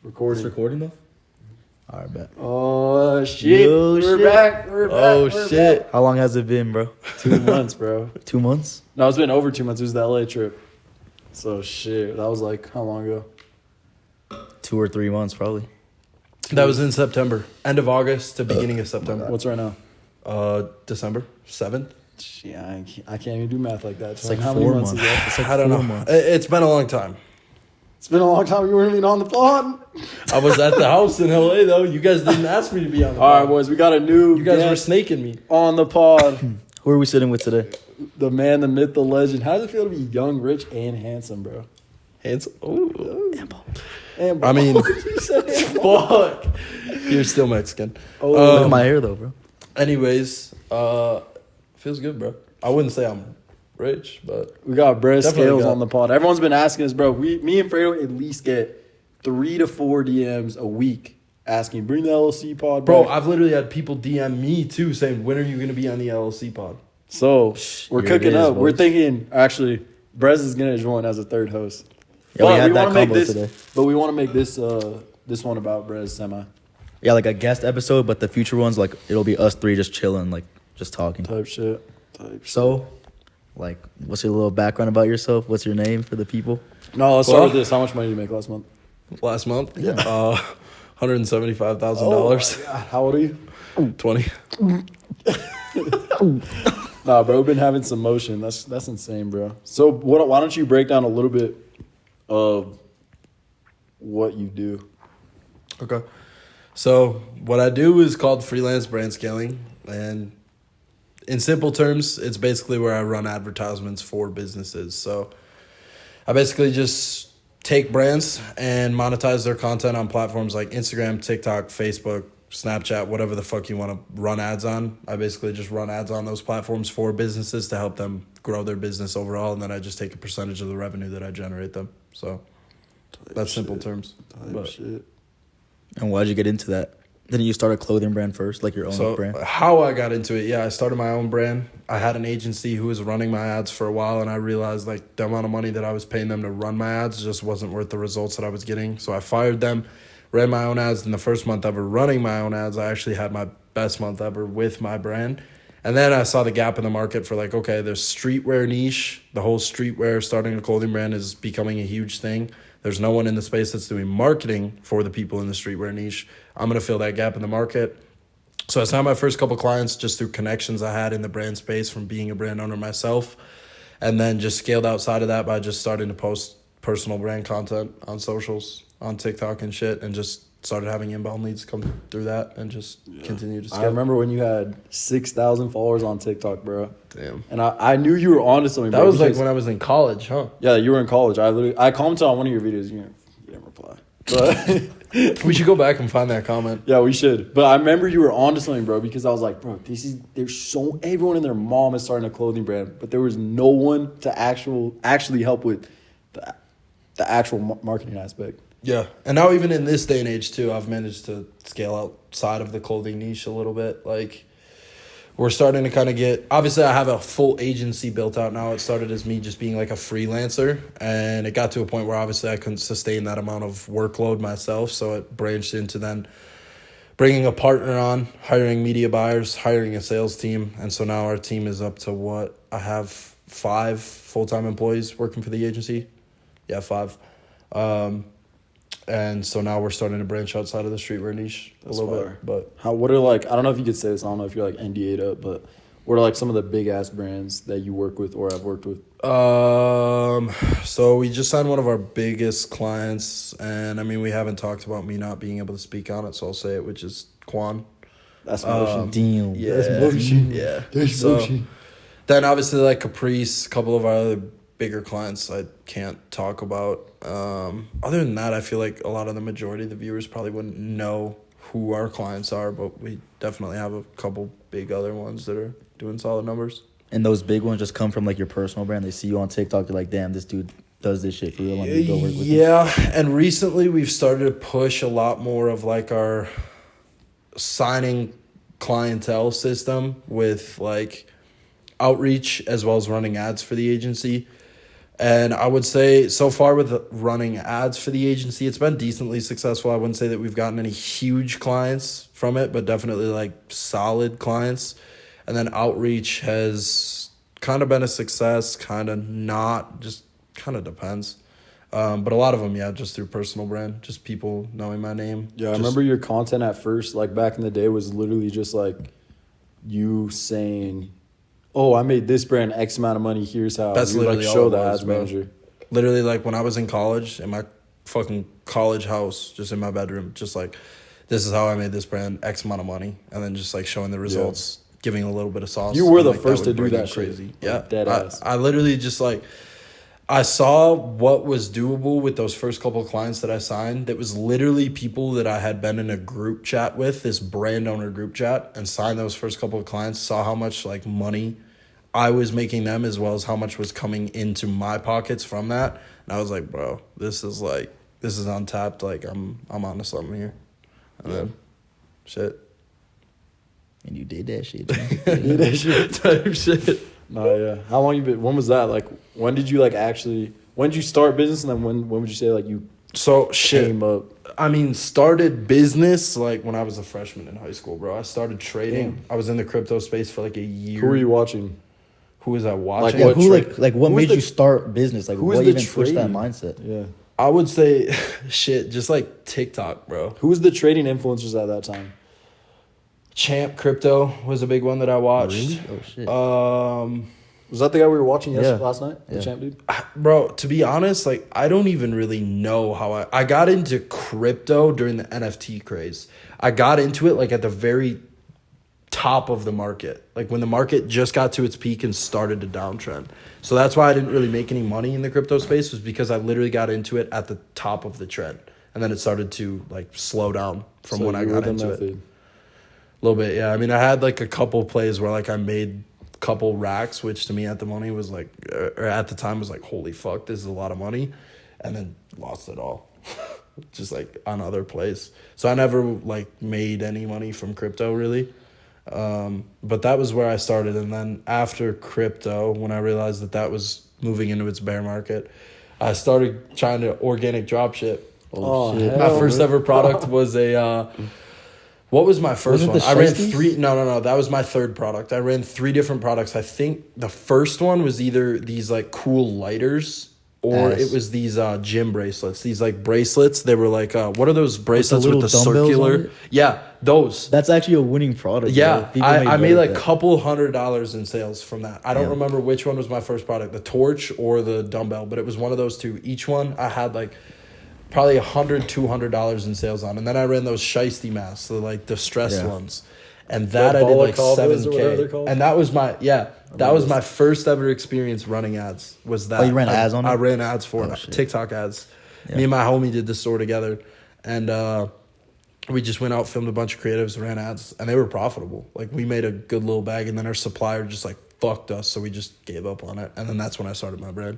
Recording. It's recording though? Alright, bet. Oh, shit. Yo, We're shit. back. We're back. Oh, We're shit. back. How long has it been, bro? 2 months, bro. 2 months? No, it's been over 2 months. It was the LA trip. So, shit. That was like, how long ago? 2 or 3 months, probably. That was in September. End of August to beginning of September. What's right now? December 7th. Yeah, I can't even do math like that. It's like how 4 many months months. is that? It's like I don't 4 know. months. It's been a long time. It's been a long time you weren't even on the pod. I was at the house in LA though. You guys didn't ask me to be on the All pod. right, boys. We got a new You guys were guest snaking me. on the pod. Who are we sitting with today? The man, the myth, the legend. How does it feel to be young, rich, and handsome, bro? Handsome. Ooh. And I mean, you said fuck. You're still Mexican. Look at my hair, though, bro. Anyways, feels good, bro. I wouldn't say I'm rich, but we got Brez Definitely Scales got- on the pod. Everyone's been asking us, bro. Me and Fredo at least get 3 to 4 DMs a week asking, bring the LLC pod, bro, back. I've literally had people DM me too saying, when are you going to be on the LLC pod? So we're Here it cooking is, up. We're boys. thinking, actually, Brez is going to join as a third host. Yeah, we But had that wanna make combo this, today. But we want to make this one about Brez semi Yeah, like a guest episode, but the future ones, like, it'll be us three just chilling, like, just talking. type shit. So, like, what's your little background about yourself? What's your name for the people? No, let's Well- start with this. How much money did you make last month? Last month? Yeah. $175,000. Oh, God. How old are you? 20. Nah, bro, been having some motion. That's insane, bro. So why don't you break down a little bit of what you do? Okay. So what I do is called freelance brand scaling. And in simple terms, it's basically where I run advertisements for businesses. So I basically just take brands and monetize their content on platforms like Instagram, TikTok, Facebook, Snapchat, whatever the fuck you want to run ads on. I basically just run ads on those platforms for businesses to help them grow their business overall. And then I just take a percentage of the revenue that I generate them. So that's simple terms. But- Shit. And why'd you get into that? Didn't you start a clothing brand first, like your own So brand? how I got into it, yeah, I started my own brand. I had an agency who was running my ads for a while, and I realized like the amount of money that I was paying them to run my ads just wasn't worth the results that I was getting. So I fired them, ran my own ads. In the first month ever running my own ads, I actually had my best month ever with my brand. And then I saw the gap in the market for like, okay, there's streetwear niche. The whole streetwear, starting a clothing brand is becoming a huge thing. There's no one in the space that's doing marketing for the people in the streetwear niche. I'm going to fill that gap in the market. So I signed my first couple clients just through connections I had in the brand space from being a brand owner myself. And then just scaled outside of that by just starting to post personal brand content on socials, on TikTok and shit, and just started having inbound leads come through that and just continue to scale. I remember when you had 6,000 followers on TikTok, bro. Damn. And I knew you were onto something, That bro. was like because- when I was in college, huh? Yeah, you were in college. I commented on one of your videos. You didn't reply. But We should go back and find that comment. yeah, we should. But I remember you were onto something, bro, because I was like, bro, everyone and their mom is starting a clothing brand, but there was no one to actually help with the actual marketing aspect. Yeah. And now even in this day and age too, I've managed to scale outside of the clothing niche a little bit. Like we're starting to kind of get, obviously I have a full agency built out now. It started as me just being like a freelancer, and it got to a point where obviously I couldn't sustain that amount of workload myself. So it branched into then bringing a partner on, hiring media buyers, hiring a sales team. And so now our team is up to I have 5 full-time employees working for the agency. Yeah, 5. And so now we're starting to branch outside of the streetwear niche a little fire. bit. But What are I don't know if you could say this. I don't know if you're like NDA'd up, but what are like some of the big ass brands that you work with or have worked with? so we just signed one of our biggest clients, and I mean we haven't talked about me not being able to speak on it, so I'll say it, which is Quan. That's motion. Damn. Yeah, That's motion. Yeah, That's so, motion. Then obviously like Caprice, a couple of our other bigger clients I can't talk about. Other than that, I feel like a lot of the majority of the viewers probably wouldn't know who our clients are, but we definitely have a couple big other ones that are doing solid numbers. And those big ones just come from, like, your personal brand. They see you on TikTok. They're like, damn, this dude does this shit for real. Let me go work with him. Yeah, and recently we've started to push a lot more of like our signing clientele system with like outreach as well as running ads for the agency. And I would say so far with running ads for the agency, it's been decently successful. I wouldn't say that we've gotten any huge clients from it, but definitely like solid clients. And then outreach has kind of been a success, kind of not, just kind of depends. But a lot of them, yeah, just through personal brand, just people knowing my name. Yeah, I Just- remember your content at first, like back in the day, was literally just like you saying, "Oh, I made this brand X amount of money. Here's how." That's you literally like show all it the was, ads bro. manager. Literally, like when I was in college, in my fucking college house, just in my bedroom, just like, this is how I made this brand X amount of money, and then just like showing the results, giving a little bit of sauce. You were and, the like, first to would do bring that in shit. crazy. Like, Yeah, dead ass. I literally just like, I saw what was doable with those first couple of clients that I signed. That was literally people that I had been in a group chat with, this brand owner group chat, and signed those first couple of clients. Saw how much like money I was making them, as well as how much was coming into my pockets from that. And I was like, bro, this is untapped. Like I'm onto something here. And then, shit. And you did that shit, man. Did that shit. Type shit. No, yeah. How long you been? When was that? Like, when did you like actually? When did you start business, and then when would you say like you So shit. came up? I mean, started business like when I was a freshman in high school, bro. I started trading. Damn. I was in the crypto space for like a year. Who were you watching? Who was I watching? Yeah, What who tra- like what who was made the- you start business? Like who was what the even pushed that trading? mindset? Yeah. I would say shit, just like TikTok, bro. Who was the trading influencers at that time? Champ Crypto was a big one that I watched. Really? Oh shit. Was that the guy we were watching Yeah. last night? The Yeah. champ dude? Bro, to be honest, like I don't even really know how I got into crypto during the NFT craze. I got into it like at the very top of the market, like when the market just got to its peak and started to downtrend. So that's why I didn't really make any money in the crypto space, was because I literally got into it at the top of the trend, and then it started to like slow down from So when I you were got the into it. method. A little bit, yeah. I mean, I had like a couple plays where like I made a couple racks, which to me at the money was like, or at the time was like, holy fuck, this is a lot of money, and then lost it all, just like on other plays. So I never like made any money from crypto really, but that was where I started. And then after crypto, when I realized that that was moving into its bear market, I started trying to organic drop ship. Oh, shit. hell, My first man. ever product was a. What was my first Was it one? the I ran Shiesties? 3. No. That was my third product. I ran 3 different products. I think the first one was either these like cool lighters, or Nice. it was these gym bracelets. These like bracelets. They were like, what are those bracelets with little the dumbbells on circular? it? Yeah, those. That's actually a winning product. Yeah, bro. People I made bread like with a that. couple $100 in sales from that. I don't Yeah. remember which one was my first product, the torch or the dumbbell, but it was one of those two. Each one I had like probably $100-$200 in sales on, and then I ran those shiesty masks, the like distressed Yeah. ones, and that The I did like balaclavas or whatever they're 7K, called? and that was my that was those. my first ever experience running ads. Was that Oh, you ran ads on it? I ran ads for Oh, it, shit. TikTok ads. Yeah. Me and my homie did the store together, and we just went out, filmed a bunch of creatives, ran ads, and they were profitable. Like we made a good little bag, and then our supplier just like fucked us, so we just gave up on it, and then that's when I started my brand.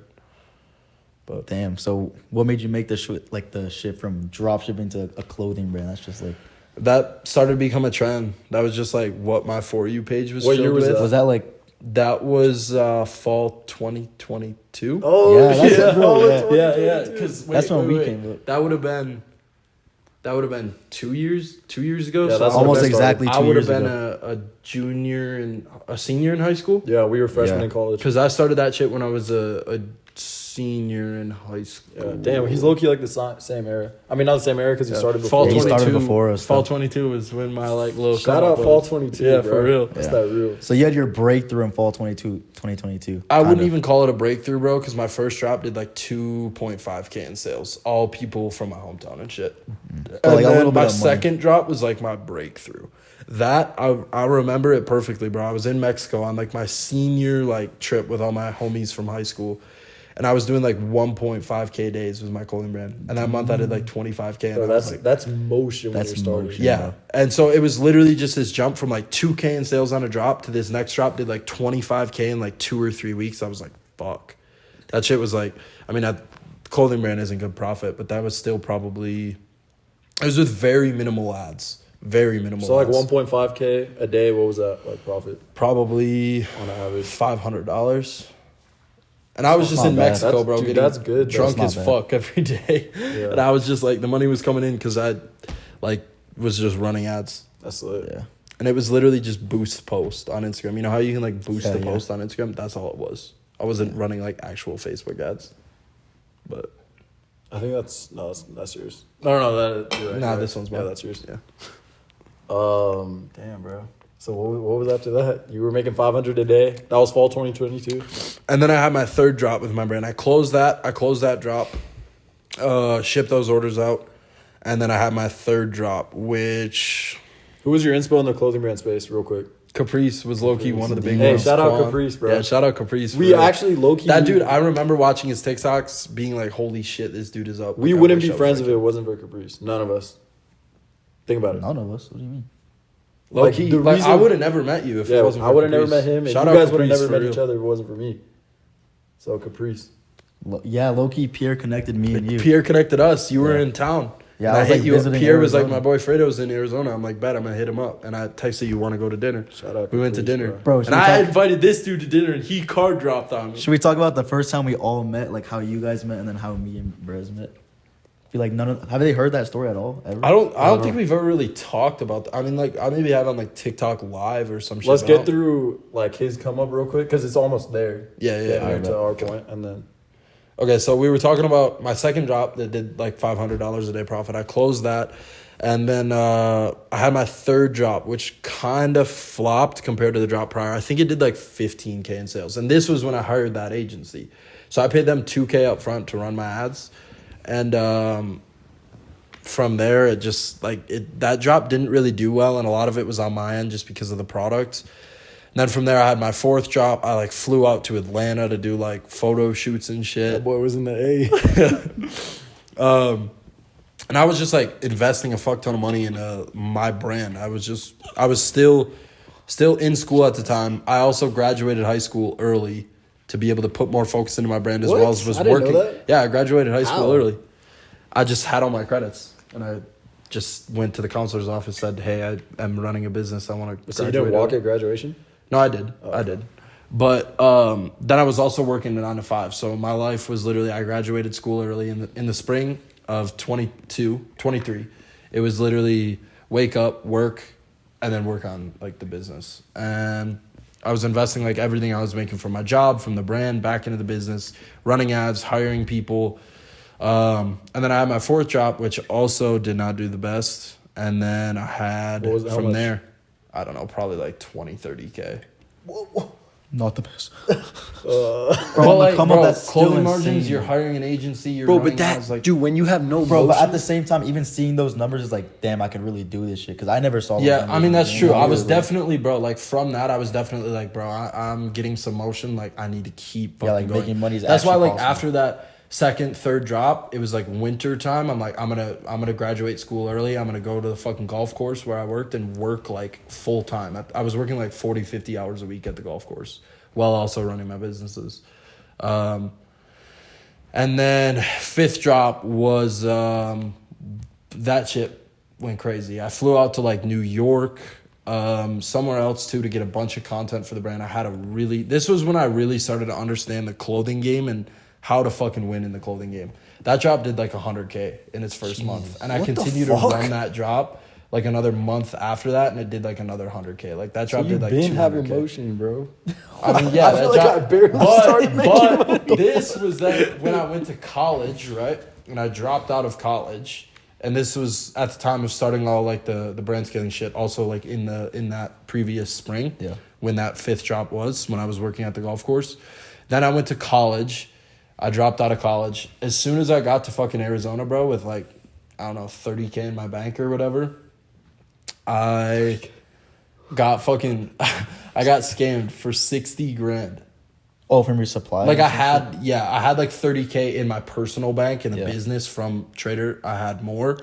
But Damn. So what made you make the shift from drop shipping to a clothing brand? That's just like. that started to become a trend. That was just like what my For You page was What filled year was with. that? Was that like? That was fall 2022. Oh, Yeah, that's it, bro. Yeah. yeah. Because That's when we came up. That would have been 2 years. 2 years ago. Yeah, so that's I Almost would've been- exactly 2 I would have years been ago. a junior and a senior in high school. Yeah, we were freshmen Yeah. in college. Because I started that shit when I was a senior in high school. Yeah, damn, he's low key like the same era. I mean, not the same era because he started Fall before. Yeah, he 22. started before us, Fall though. 22 was when my like little Shout come out up Fall was. 22. Yeah, bro. for real. That's Yeah. that real. So you had your breakthrough in fall 2022. I wouldn't kinda. even call it a breakthrough, bro, because my first drop did like 2.5K in sales. All people from my hometown and shit. But, And like, a then little bit my of money. second drop was like my breakthrough. That I remember it perfectly, bro. I was in Mexico on like my senior like trip with all my homies from high school. And I was doing like 1.5K days with my clothing brand. And that month I did like 25K. And Bro, I was like, that's motion when That's you're starting. motion. yeah. And so it was literally just this jump from like 2K in sales on a drop to this next drop did like 25K in like 2 or 3 weeks. I was like, fuck. That shit was like, I mean, clothing brand isn't good profit, but that was still probably, it was with very minimal ads. Very minimal So like ads. 1.5K a day. What was that like profit Probably on average? $500. And I was just not in bad. Mexico, bro, Dude, getting that's good. drunk That's as not bad. fuck every day. Yeah. And I was just like, the money was coming in because I, like, was just running ads. That's lit. Yeah. And it was literally just boost post on Instagram. You know how you can, like, boost Yeah, the yeah. post on Instagram? That's all it was. I wasn't running, like, actual Facebook ads. But, I think that's yours. No, that. You're right, nah, you're right. this one's mine. Yeah, that's yours. Yeah. Damn, bro. So what was after that? You were making 500 a day. That was fall 2022. And then I had my third drop with my brand. I closed that drop, shipped those orders out. And then I had my third drop, which Who was your inspo in the clothing brand space, real quick? Caprice was low-key one of the big Hey, ones. shout out Quan. Caprice, bro. Yeah, shout out Caprice. We for real. actually low-key... That dude, I remember watching his TikToks being like, holy shit, this dude is up. We Like, I wouldn't wish be I was friends like if it wasn't for Caprice. None of us. Think about it. None of us. What do you mean? Low-key, the like, reason- I would have never met you if it Yeah, wasn't for I would have never Caprice. met him, and Shout you out guys would have Caprice never for met real. each other if it wasn't for me. So Caprice. Yeah, low-key Pierre connected me and you. Pierre connected us. You were Yeah. in town. Yeah, And I I was, hit like, you. visiting Pierre was like, Arizona. my boy Fredo's in Arizona. I'm like, bet I'm gonna hit him up. And I texted you, want to go to dinner. Shout out We went to Caprice, dinner, Bro, should and we I talk- invited this dude to dinner, and he card dropped on me. Should we talk about the first time we all met, like how you guys met and then how me and Brez met? Feel like have they heard that story at all? Ever? I don't think we've ever really talked about that. I mean, like, I maybe have on like TikTok live or some shit. Let's but I get don't- through like his come up real quick because it's almost there. Yeah, yeah, Getting yeah. to our point, and then Okay, so we were talking about my second drop that did like $500 a day profit. I closed that. And then I had my third drop, which kind of flopped compared to the drop prior. I think it did like 15K in sales. And this was when I hired that agency. So I paid them $2K up front to run my ads. And from there, it just like that drop didn't really do well. And a lot of it was on my end just because of the product. And then from there, I had my fourth drop. I like flew out to Atlanta to do like photo shoots and shit. that boy was in the A. And I was just like investing a fuck ton of money in my brand. I was still in school at the time. I also graduated high school early to be able to put more focus into my brand as What? well as was I didn't know working. that. Yeah, I graduated high school How? early. I just had all my credits and I just went to the counselor's office, said, "Hey, I am running a business. I want to." So you didn't walk at graduation? No, I did. Oh, I did. But then I was also working a 9 to 5. So my life was literally, I graduated school early in the spring of 23. It was literally wake up, work, and then work on like the business. And I was investing like everything I was making from my job, from the brand, back into the business, running ads, hiring people. And then I had my fourth job, which also did not do the best. And then I had What was- how from much? there, I don't know, probably like 20, 30K. Not the best. Bro, Bro, like, come up, bro, that's still clothing margins, insane. you're hiring an agency, you're Bro, running but that ads, like, dude, when you have no Bro, but motion, at the same time, even seeing those numbers is like, damn, I could really do this shit. Because I never saw those yeah, numbers I mean, in that's the true. beginning. I was Like, definitely, bro, like from that, I was definitely like, bro, I'm getting some motion. Like, I need to keep fucking like, going. making money is That's why, actually like, possible. after that second, third drop, it was like winter time. I'm like, I'm gonna graduate school early. I'm gonna go to the fucking golf course where I worked and work like full time. I was working like 40, 50 hours a week at the golf course while also running my businesses. And then fifth drop was that shit went crazy. I flew out to like New York, somewhere else too, to get a bunch of content for the brand. This was when I really started to understand the clothing game and how to fucking win in the clothing game. That drop did like 100K in its first month. And I What the continued to fuck? run that drop like another month after that, and it did like another 100K. Like that so drop you did like been having 200K. motion, bro. I mean, yeah, I feel like I barely started but this was then when I went to college, right? And I dropped out of college, and this was at the time of starting all like the brand scaling shit. Also, like in that previous spring, Yeah. when that fifth drop was when I was working at the golf course. Then I went to college. I dropped out of college as soon as I got to fucking Arizona, bro. With like, I don't know, 30K in my bank or whatever. I got scammed for 60 grand. Oh, from your supply? Like I had like 30K in my personal bank in the Yeah. business from Trader. I had more,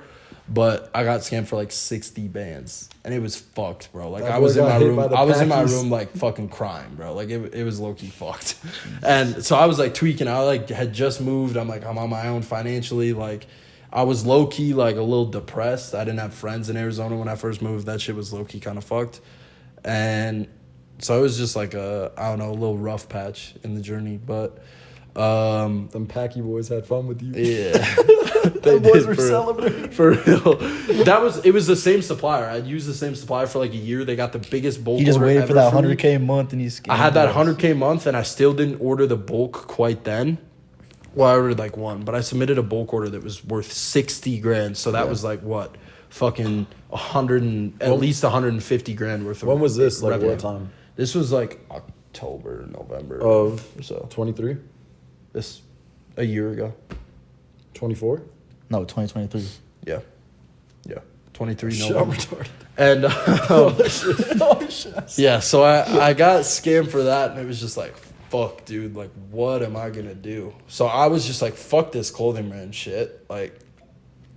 but I got scammed for like 60 bands, and it was fucked, bro. Like That I boy was in got my hit room. by the I was in my Packies. room like fucking crying, bro. Like it was low key fucked, and so I was like tweaking. I like had just moved. I'm on my own financially. Like I was low key like a little depressed. I didn't have friends in Arizona when I first moved. That shit was low key kind of fucked, and so it was just like a little rough patch in the journey. But Them Packy boys had fun with you. Yeah. The boys were celebrating. For real. It was the same supplier. I'd used the same supplier for like a year. They got the biggest bulk He just order waited for ever that me. 100K month and he's. I had that 100K month and I still didn't order the bulk quite then. Well, I ordered like one, but I submitted a bulk order that was worth 60 grand. So that was like what? Fucking 100 and at least 150 grand worth of When was this? Like revenue. what time? This was like October, November Of or so. 23? This a year ago. 24? No, 2023. Yeah. Yeah. 23 Shit, I'm November. retarded. And Oh, shit. yeah, so I got scammed for that and it was just like, fuck, dude, like what am I gonna do? So I was just like, fuck this clothing brand shit. Like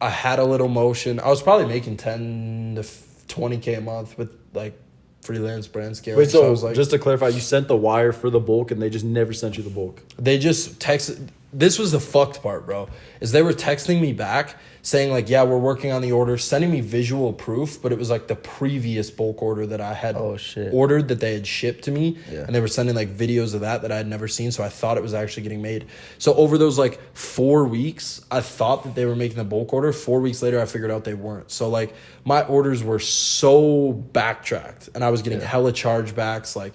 I had a little motion. I was probably making 10 to 20K a month with like freelance brand scaling. Wait, so I was like, just to clarify, you sent the wire for the bulk and they just never sent you the bulk? they just texted. This was the fucked part, bro. Is they were texting me back saying like, yeah, we're working on the order, sending me visual proof, but it was like the previous bulk order that I had ordered that they had shipped to me. Yeah. And they were sending like videos of that I had never seen. So I thought it was actually getting made. So over those like 4 weeks, I thought that they were making the bulk order. 4 weeks later, I figured out they weren't. So like my orders were so backtracked and I was getting hella chargebacks. Like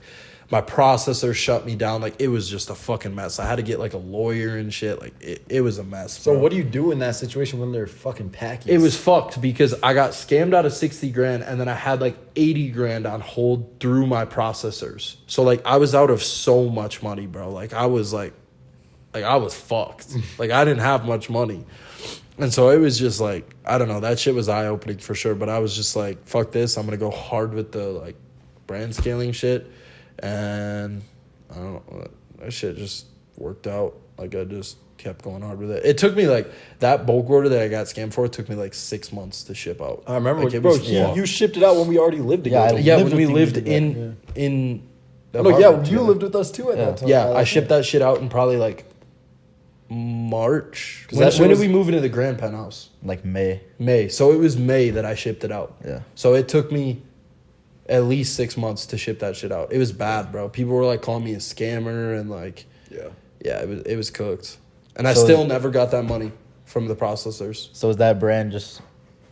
my processor shut me down. Like it was just a fucking mess. I had to get like a lawyer and shit. Like it was a mess. So bro. what do you do in that situation when they're fucking Packies? It was fucked because I got scammed out of 60 grand and then I had like 80 grand on hold through my processors. So like I was out of so much money, bro. Like I was I was fucked. Like I didn't have much money. And so it was just like, I don't know, that shit was eye opening for sure. But I was just like, fuck this. I'm going to go hard with the like brand scaling shit. And I don't know, that shit just worked out. Like I just kept going hard with it. It took me like that bulk order that I got scammed for. It took me like 6 months to ship out. I remember, like, bro, you shipped it out when we already lived together. I yeah, lived when we with you lived together. in. the No, yeah, apartment you together. lived with us too at that time. Yeah, I shipped that shit out in probably like March. 'Cause When, that shit when was- did we move into the grand penthouse? Like May. May. So it was May that I shipped it out. Yeah. So it took me at least 6 months to ship that shit out. It was bad, bro. People were like calling me a scammer and like, yeah, it was cooked. And I So still is- never got that money from the processors. So is that brand just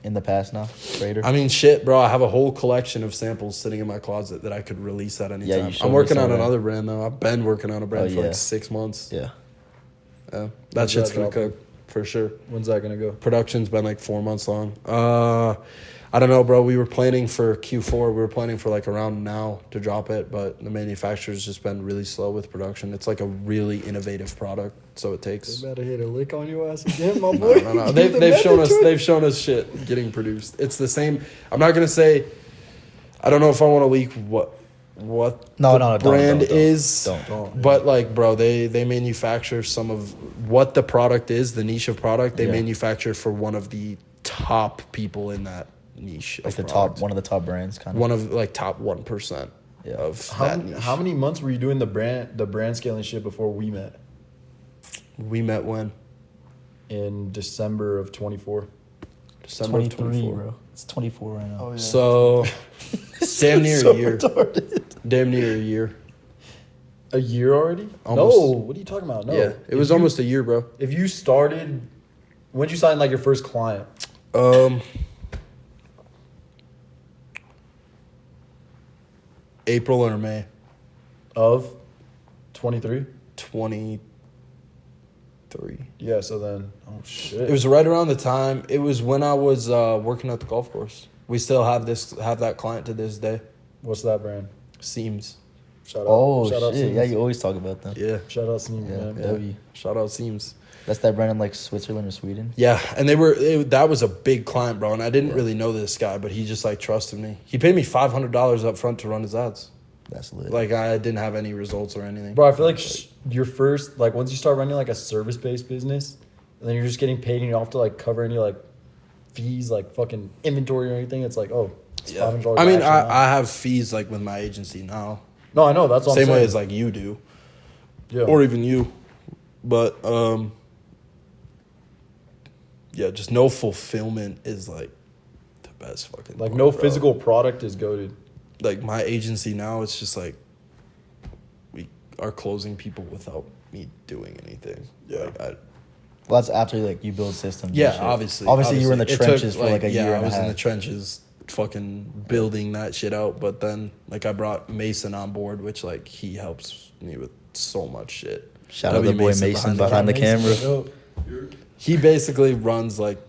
in the past now? Raider? I mean, shit, bro. I have a whole collection of samples sitting in my closet that I could release at any Yeah, you time. showed I'm me working some on of that. another brand though. I've been working on a brand Oh, for yeah. like 6 months. Yeah. That When's shit's that gonna dropping? cook for sure. When's that gonna go? Production's been like 4 months long. I don't know, bro. We were planning for Q4. We were planning for like around now to drop it, but the manufacturer's just been really slow with production. It's like a really innovative product, so it takes. They better hit a lick on your ass again, my boy. No. They've shown us shit getting produced. It's the same. I'm not gonna say. I don't know if I want to leak what No, the don't, brand don't. is. Don't. But like, bro, they manufacture some of what the product is, the niche of product. They Yeah. manufacture for one of the top people in that niche. Like of the product. top, one of the top brands, kind of. One of like top 1% Yeah. of How, that niche. how many months were you doing the brand scaling shit before we met? We met when? In December of 24. December of 23, 24. bro. It's 24 right now. So damn near So a year. retarded. Damn near a year. A year already? Almost. No, what are you talking about? No. Yeah, it was almost a year, bro. If you started, when did you sign like your first client? April or May Of 23? 23. Yeah, so then, oh shit. It was right around the time. It was when I was working at the golf course. We still have that client to this day. What's that brand? Seams. Shout out. Oh, shout out shit. Seams. Yeah, you always talk about them. Yeah. Shout out Seams, Yeah, man. W. Shout out Seams. That's that brand in like Switzerland or Sweden. Yeah, and that was a big client, bro. And I didn't really know this guy, but he just like trusted me. He paid me $500 up front to run his ads. That's lit. Like I didn't have any results or anything. Bro, I feel like your first, like once you start running like a service-based business, and then you're just getting paid and you don't have to like cover any like fees, like fucking inventory or anything, it's like, oh, it's Yeah. $500. I mean, actually now. I have fees like with my agency now. No, I know. That's what Same I'm way saying. as like you do. Yeah. Or even you. But yeah, just no fulfillment is like the best fucking like part, no bro. physical product is goated. Like my agency now, it's just like we are closing people without me doing anything. Yeah. Like, Well, that's after like you build systems. and yeah, shit. obviously. Obviously, you were in the It trenches took, for like a year I and a was half. in the trenches fucking building that shit out. But then, like, I brought Mason on board, which, like, he helps me with so much shit. Shout out the boy Mason behind the camera. He basically runs, like,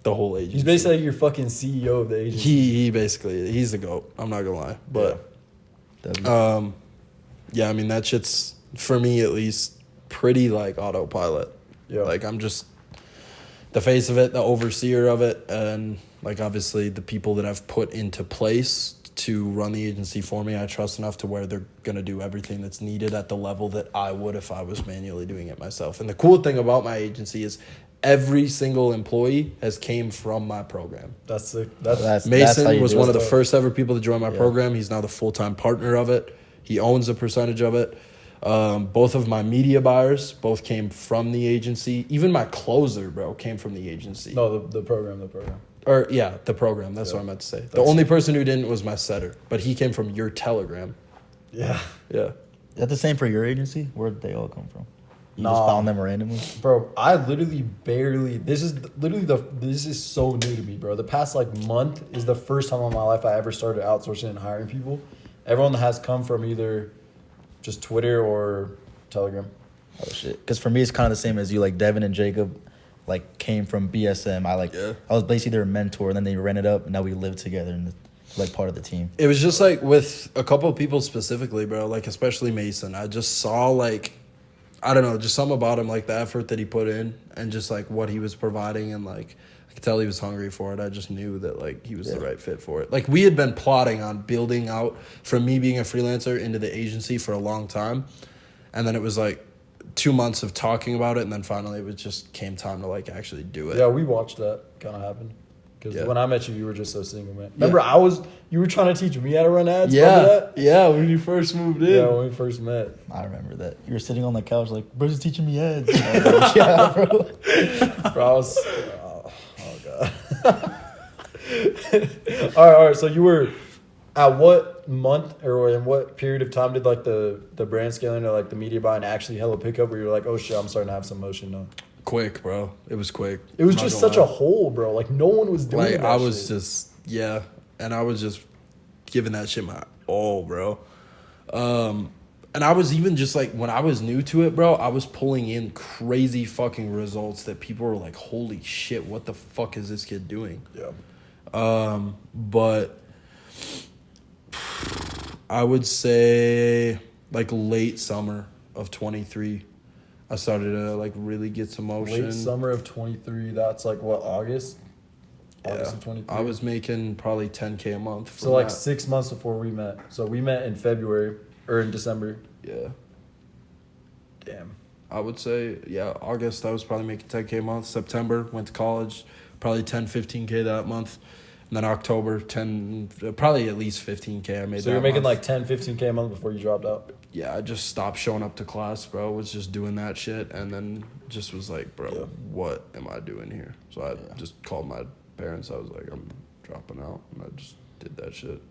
the whole agency. He's basically like your fucking CEO of the agency. He basically, he's the GOAT. I'm not gonna lie. But, yeah, I mean, that shit's, for me at least, pretty, like, autopilot. Yeah. Like, I'm just the face of it, the overseer of it, and, like, obviously the people that I've put into place to run the agency for me, I trust enough to where they're going to do everything that's needed at the level that I would if I was manually doing it myself. And the cool thing about my agency is every single employee has came from my program. That's sick. Mason was one of the it. first ever people to join my program. He's now the full-time partner of it. He owns a percentage of it. Both of my media buyers both came from the agency. Even my closer, bro, came from the agency. No, the program. Or, yeah, the program. That's what I meant to say. The only person who didn't was my setter. But he came from your Telegram. Yeah. Yeah. Is that the same for your agency? Where did they all come from? You just found them randomly? Bro, I literally barely. This is so new to me, bro. The past like month is the first time in my life I ever started outsourcing and hiring people. Everyone has come from either just Twitter or Telegram. Oh shit! Because for me, it's kind of the same as you. Like Devin and Jacob, like came from BSM. I was basically their mentor, and then they ran it up, and now we live together and like part of the team. It was just like with a couple of people specifically, bro. Like especially Mason. I just saw like, I don't know, just something about him, like the effort that he put in, and just like what he was providing, and like I could tell he was hungry for it. I just knew that like he was the right fit for it. Like we had been plotting on building out from me being a freelancer into the agency for a long time, and then it was like 2 months of talking about it, and then finally it was just came time to like actually do it. Yeah, we watched that kind of happen. Because when I met you, you were just so single, man. Remember, Yeah. you were trying to teach me how to run ads? Yeah, Remember that? yeah, when you first moved in. Yeah, when we first met. I remember that. You were sitting on the couch like, Brez is teaching me ads. Like, yeah, bro. Bro, I was... Oh, God. All right. So you were... At what month or in what period of time did like the brand scaling or like the media buying actually hella pick up where you're like, oh shit, I'm starting to have some motion now? Quick, bro. It was quick. It was just such a hole, bro. Like no one was doing like that I was shit. just and I was just giving that shit my all, bro. And I was even just like when I was new to it, bro, I was pulling in crazy fucking results that people were like, holy shit, what the fuck is this kid doing? Yeah. But I would say like late summer of 23, I started to like really get some motion. Late summer of 23, that's like what, August? August of 23? I was making probably $10K a month. So like 6 months before we met. So we met in February or in December. Yeah. Damn. I would say, August I was probably making $10K a month. September, went to college, probably 10, 15K that month. And then October, probably at least 15K I made. So you're making like 10, 15K a month before you dropped out? Yeah, I just stopped showing up to class, bro. Was just doing that shit. And then just was like, bro, what am I doing here? So I just called my parents. I was like, I'm dropping out. And I just did that shit.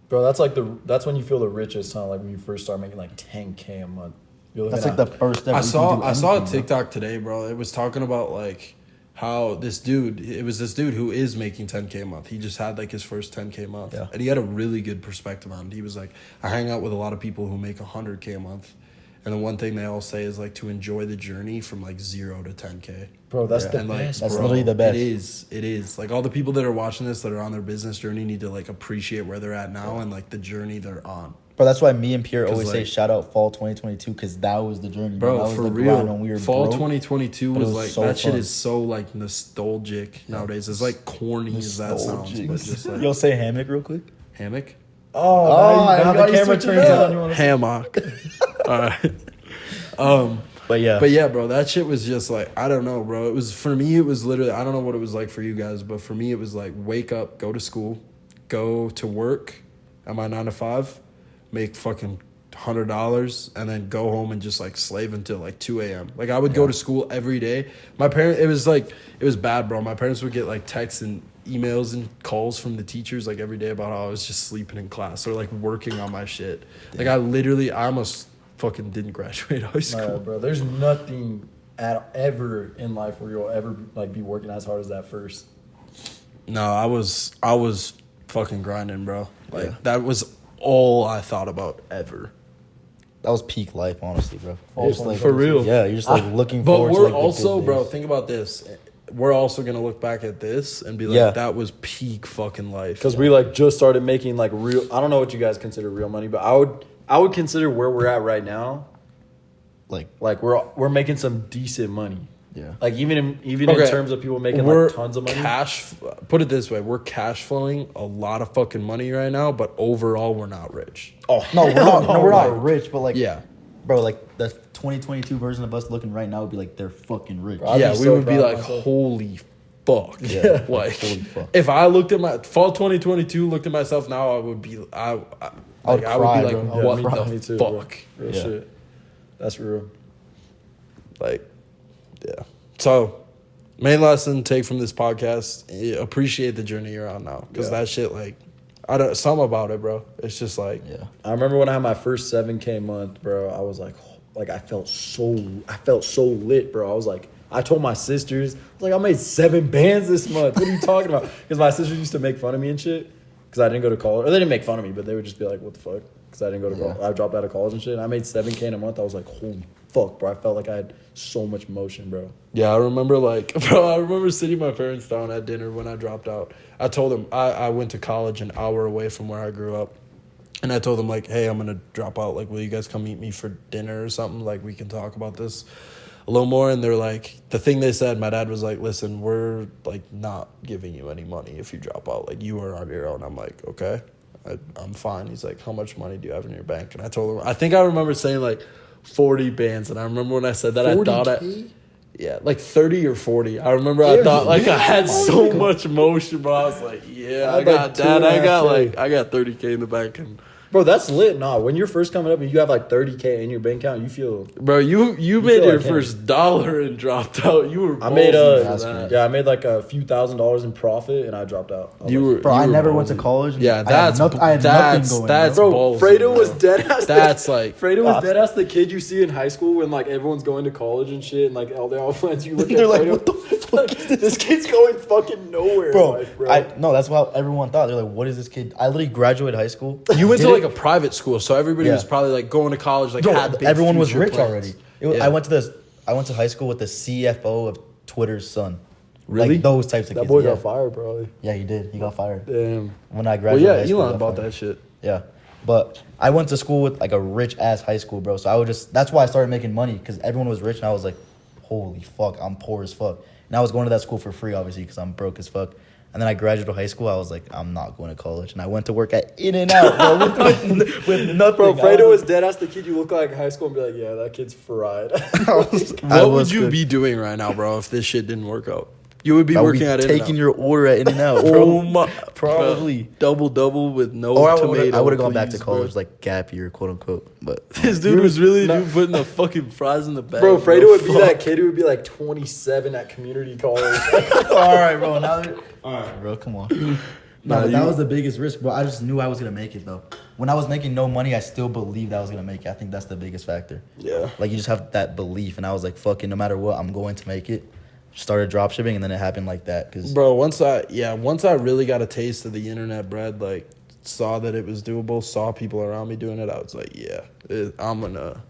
Bro, that's when you feel the richest, huh? Like when you first start making like 10K a month. That's like the first step. I saw a TikTok today, bro. It was talking about like how this dude who is making 10K a month. He just had like his first 10K a month. Yeah. And he had a really good perspective on it. He was like, I hang out with a lot of people who make 100K a month. And the one thing they all say is like to enjoy the journey from like 0 to 10K. Bro, that's the And like, best. That's bro, literally the best. It is. Like all the people that are watching this that are on their business journey need to like appreciate where they're at now and like the journey they're on. Bro, that's why me and Pierre always like, say shout out fall 2022 because that was the journey. Bro, that was for the real. grind when we were Fall broke, 2022 but it was was like, so that shit fun. is so like nostalgic nowadays. It's like corny as that sounds, but just like. You'll say hammock real quick? Hammock? Oh, now I the camera switched it turns up. on. You want to Hammock. Alright. But yeah. But yeah, bro, that shit was just like, I don't know, bro. It was, for me, it was literally, I don't know what it was like for you guys, but for me, it was like, wake up, go to school, go to work at my 9 to 5, make fucking $100, and then go home and just like slave until like 2 a.m. Like I would go to school every day. My parents, it was bad, bro. My parents would get like texts and emails and calls from the teachers like every day about how I was just sleeping in class or like working on my shit. Like I almost fucking didn't graduate high school. No, bro. There's nothing ever in life where you'll ever like be working as hard as that first. No, I was fucking grinding, bro. Like that was all I thought about ever. That was peak life, honestly, bro. Also, Like, for real. Yeah, you're just like looking But forward to we're like, the also, good bro, days. think about this. We're also gonna look back at this and be like, Yeah. that was peak fucking life. Because we like just started making like real. I don't know what you guys consider real money, but I would consider where we're at right now. Like we're making some decent money. Yeah. Like even in Okay. terms of people making we're like tons of money. Put it this way, we're cash flowing a lot of fucking money right now, but overall we're not rich. Oh No, we're hell not. No, we're like- not rich, but like, Yeah. bro, like the 2022 version of us looking right now would be like they're fucking rich. I'd Yeah, be we so would be proud of like, myself. holy fuck. Yeah. Like, Holy fuck. if I looked at my fall 2022, looked at myself now, I would be, I would cry, be like, bro. Yeah, what me the too, me too, bro. fuck? Real Yeah. shit. That's real. Like, yeah. So, main lesson take from this podcast: appreciate the journey you're on now, because Yeah. that shit, like, I don't something about it, bro. It's just like, Yeah. I remember when I had my first 7K month, bro. I was like I felt so lit, bro. I was like, I told my sisters, I was like, I made 7 bands this month. What are you talking about? Because my sisters used to make fun of me and shit because I didn't go to college. Or they didn't make fun of me, but they would just be like, what the fuck? Because I didn't go to college. I dropped out of college and shit. And I made 7K in a month. I was like, holy fuck, bro. I felt like I had so much motion, bro. yeah. I remember, like, bro. I remember sitting my parents down at dinner when I dropped out. I told them I went to college an hour away from where I grew up. And I told them, like, hey, I'm going to drop out. Like, will you guys come meet me for dinner or something? Like, we can talk about this a little more. And they're like, the thing they said, my dad was like, listen, we're, like, not giving you any money if you drop out. Like, you are on your own. I'm like, okay, I'm fine. He's like, how much money do you have in your bank? And I told him, I think I remember saying, like, 40 bands. And I remember when I said that, I thought yeah, like 30 or 40. I remember I thought, like, I had so much motion, bro. I was like, yeah, I got that. I got 30K in the bank. And Bro, that's lit. Nah, when you're first coming up and you have like 30K in your bank account, you feel. bro, you made feel your like him. first dollar and dropped out. You were I made ballsy for that. I made like a few $1,000s in profit and I dropped out. I was You like, were, Bro, you I were never went to ballsy. college. and Yeah, I had that's nothing going. that's bro. Bro, ballsy, Fredo was bro. dead ass. That's like Fredo was dead ass the kid you see in high school when like everyone's going to college and shit and like all their all friends. You look at They're like, Fredo, what the fuck is this? This kid's going fucking nowhere, Bro, in life, bro. no, that's what everyone thought. They're like, what is this kid? I literally graduated high school. you went to Did like it- a private school, so everybody Yeah. was probably like going to college. Like Bro, had big everyone was future rich plans. already. Yeah. I went to high school with the CFO of Twitter's son. Really? Like those types of that kids. boy yeah. got fired, probably. Yeah, he did. He got fired. Damn. When I Well, graduated yeah, high school, Elon he got bought fired. that shit. Yeah. But I went to school with like a rich ass high school, bro. So I would that's why I started making money because everyone was rich and I was like, holy fuck, I'm poor as fuck. And I was going to that school for free, obviously, because I'm broke as fuck. And then I graduated high school. I was like, I'm not going to college. And I went to work at In-N-Out, bro, with nothing. Bro, Fredo was dead ass the kid you look like in high school and be like, yeah, that kid's fried. What would you be doing right now, bro, if this shit didn't work out? You would be I would working be at taking In-N-Out. your order at In-N-Out, bro. Oh my, Probably. double with no Or tomato. I would have gone back to please, college, bro. like gap year, quote unquote. But This dude was really putting the fucking fries in the bag. Bro, Fredo would be Fuck. that kid who would be like 27 at community college. all right, bro. All right, bro. Come on. No, Nah, but that you- was the biggest risk, bro. I just knew I was gonna make it, though. When I was making no money, I still believed I was gonna make it. I think that's the biggest factor. Yeah. Like you just have that belief, and I was like, "Fucking, no matter what, I'm going to make it." Started dropshipping, and then it happened like that. Cause Bro, once I really got a taste of the internet bread, like saw that it was doable, saw people around me doing it, I was like, yeah, I'm gonna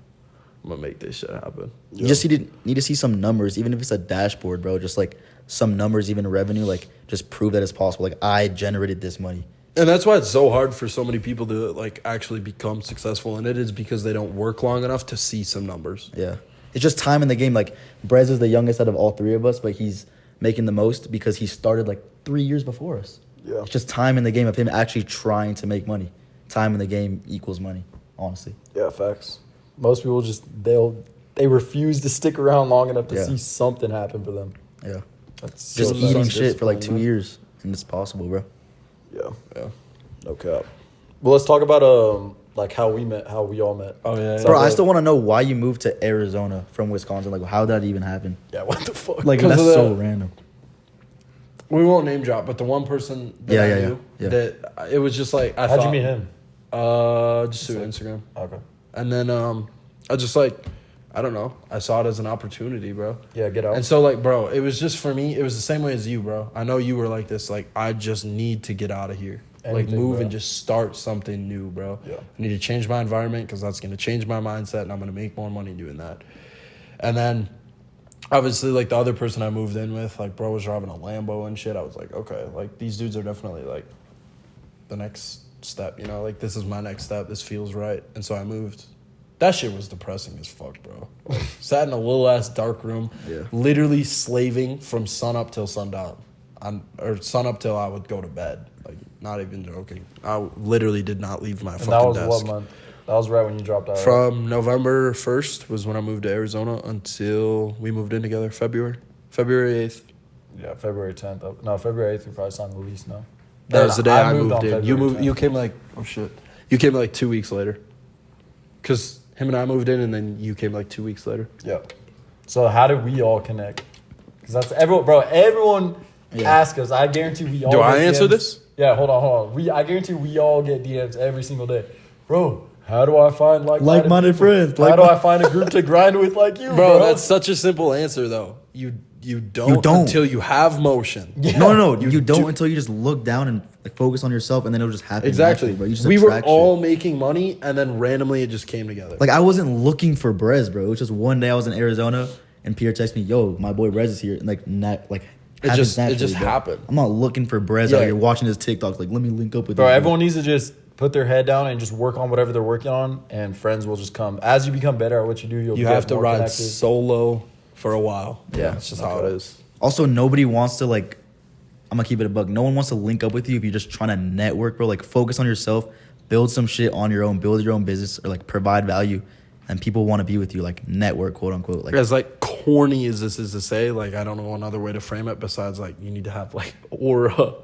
make this shit happen. you just need to see some numbers, even if it's a dashboard, bro. Just like some numbers, even revenue, like just prove that it's possible. Like I generated this money. And that's why it's so hard for so many people to like actually become successful in it, is because they don't work long enough to see some numbers. Yeah. It's just time in the game. Like, Brez is the youngest out of all three of us, but he's making the most because he started like 3 years before us. Yeah. It's just time in the game of him actually trying to make money. Time in the game equals money, honestly. Yeah, facts. Most people just they refuse to stick around long enough to Yeah. see something happen for them. Yeah. That's Just so eating facts. shit for like 2 Discipline, man. years, and it's possible, bro. Yeah, no cap. Well, let's talk about like how we all met. Oh yeah, Bro, I still want to know why you moved to Arizona from Wisconsin. Like, how did that even happen? Yeah, what the fuck? Like, 'Cause that's of the- so random. we won't name drop, but the one person that Yeah, I yeah, knew yeah. that it was just like I How'd thought. you meet him? Just through Instagram. Okay. And then I just like, I don't know. I saw it as an opportunity, bro. Yeah, get out. And so, like, bro, it was just for me, it was the same way as you, bro. I know you were like this. Like, I just need to get out of here. Like, Anything, move bro. and just start something new, bro. Yeah. I need to change my environment because that's going to change my mindset and I'm going to make more money doing that. And then, obviously, like, the other person I moved in with, like, bro was driving a Lambo and shit. I was like, okay, like, these dudes are definitely, like, the next step, you know? Like, this is my next step. This feels right. And so I moved. That shit was depressing as fuck, bro. Like, sat in a little ass dark room, literally slaving from sun up till sundown, or sun up till I would go to bed. Like, not even joking. I literally did not leave my And fucking that was desk. what month? That was right when you dropped out. Right? From November 1st was when I moved to Arizona until we moved in together. February 8th. Yeah, February 10th. No, February 8th we probably signed the lease. No, That was the day I moved on in. February You moved. 10th. You came like, oh shit. You came like 2 weeks later. Cause him and I moved in, and then you came like 2 weeks later. Yeah. So how did we all connect? Because that's everyone, bro. Everyone ask us. I guarantee we all. Do get I answer DMs. this? Yeah. Hold on. I guarantee we all get DMs every single day, bro. How do I find Like-minded friends? How do I find a group to grind with like you, Bro, that's such a simple answer, though. You don't until you have motion. Yeah. No. You don't until you just look down and like focus on yourself, and then it'll just happen. Exactly. naturally, bro. You just We were attract all shit. making money, and then randomly it just came together. Like I wasn't looking for Brez, bro. It was just one day I was in Arizona, and Pierre texted me, "Yo, my boy Brez is here," and like It happens just naturally, bro. happened. I'm not looking for Brez Yeah. out here watching his TikToks. Like, let me link up with Bro, you. everyone needs to just put their head down and just work on whatever they're working on, and friends will just come. As you become better at what you do, you'll You get have to more ride connected. solo for a while. Yeah, That's just how it is. Also, nobody wants to like. I'm gonna keep it a buck. No one wants to link up with you if you're just trying to network, bro. Like, focus on yourself, build some shit on your own, build your own business, or like provide value, and people want to be with you. Like, network, quote unquote. Like, As like corny as this is to say, like I don't know another way to frame it besides like you need to have like aura.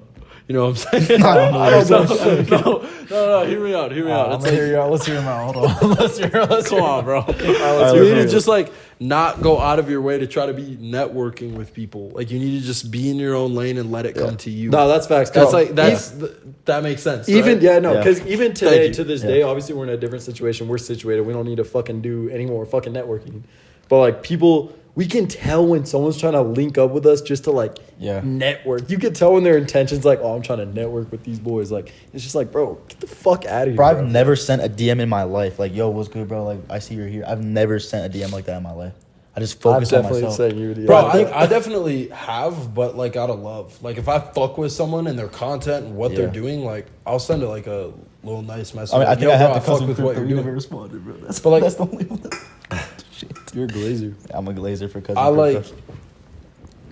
You know what I'm saying? I don't know what you're saying. No. Hear me out. Let's hear you out. Let's hear him out. Hold on. Let's hear. Come on, bro. You need to just like not go out of your way to try to be networking with people. Like you need to just be in your own lane and let it come to you. No, that's facts. That's No, like that makes sense. Even right? because even today, Thank you. to this day, obviously we're in a different situation. We're situated. We don't need to fucking do any more fucking networking. But like people, we can tell when someone's trying to link up with us just to like network. You can tell when their intentions like, oh, I'm trying to network with these boys. Like it's just like, bro, get the fuck out of here. bro, I've never sent a DM in my life. Like, yo, what's good, bro? Like, I see you're here. I've never sent a DM like that in my life. I just focus on myself. sent you the Bro, I definitely have, but like out of love. Like if I fuck with someone and their content and what they're doing, like I'll send it like a little nice message. I mean, I like, think yo, I have bro, to fuck with what you're doing. responded, bro. That's, But, like- that's the only one. Shit. You're a glazer. I'm a glazer for cousin. I like, Crypto.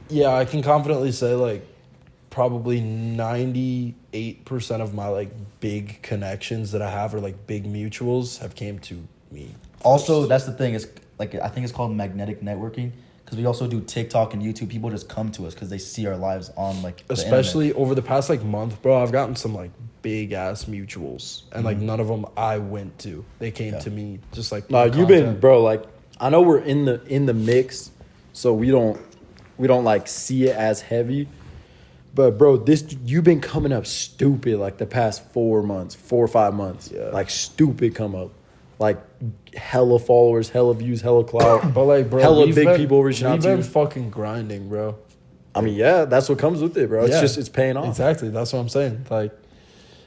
yeah, I can confidently say like probably 98% of my like big connections that I have or like big mutuals have came to me. Also, that's the thing. Is like I think it's called magnetic networking because we also do TikTok and YouTube. People just come to us because they see our lives on like the Especially over the past like month, bro, I've gotten some like big ass mutuals and like none of them I went to. They came to me just like No, you've been, bro. Like I know we're in the mix, so we don't like see it as heavy. But bro, you've been coming up stupid like the past 4 or 5 months. Yeah. Like stupid come up. Like hella followers, hella views, hella clout. But like, bro, hella we've big been- people reaching out We've to been you. fucking grinding, bro. I mean, yeah, that's what comes with it, bro. It's Yeah. just it's paying off. Exactly. That's what I'm saying. Like,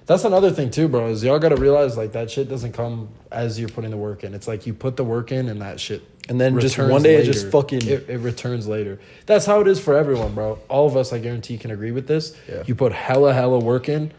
that's another thing too, bro. Is y'all got to realize like that shit doesn't come as you're putting the work in. It's like you put the work in and that shit. And then just returns one day it later. just fucking it returns later. That's how it is for everyone, bro. All of us, I guarantee, can agree with this. Yeah. You put hella work in,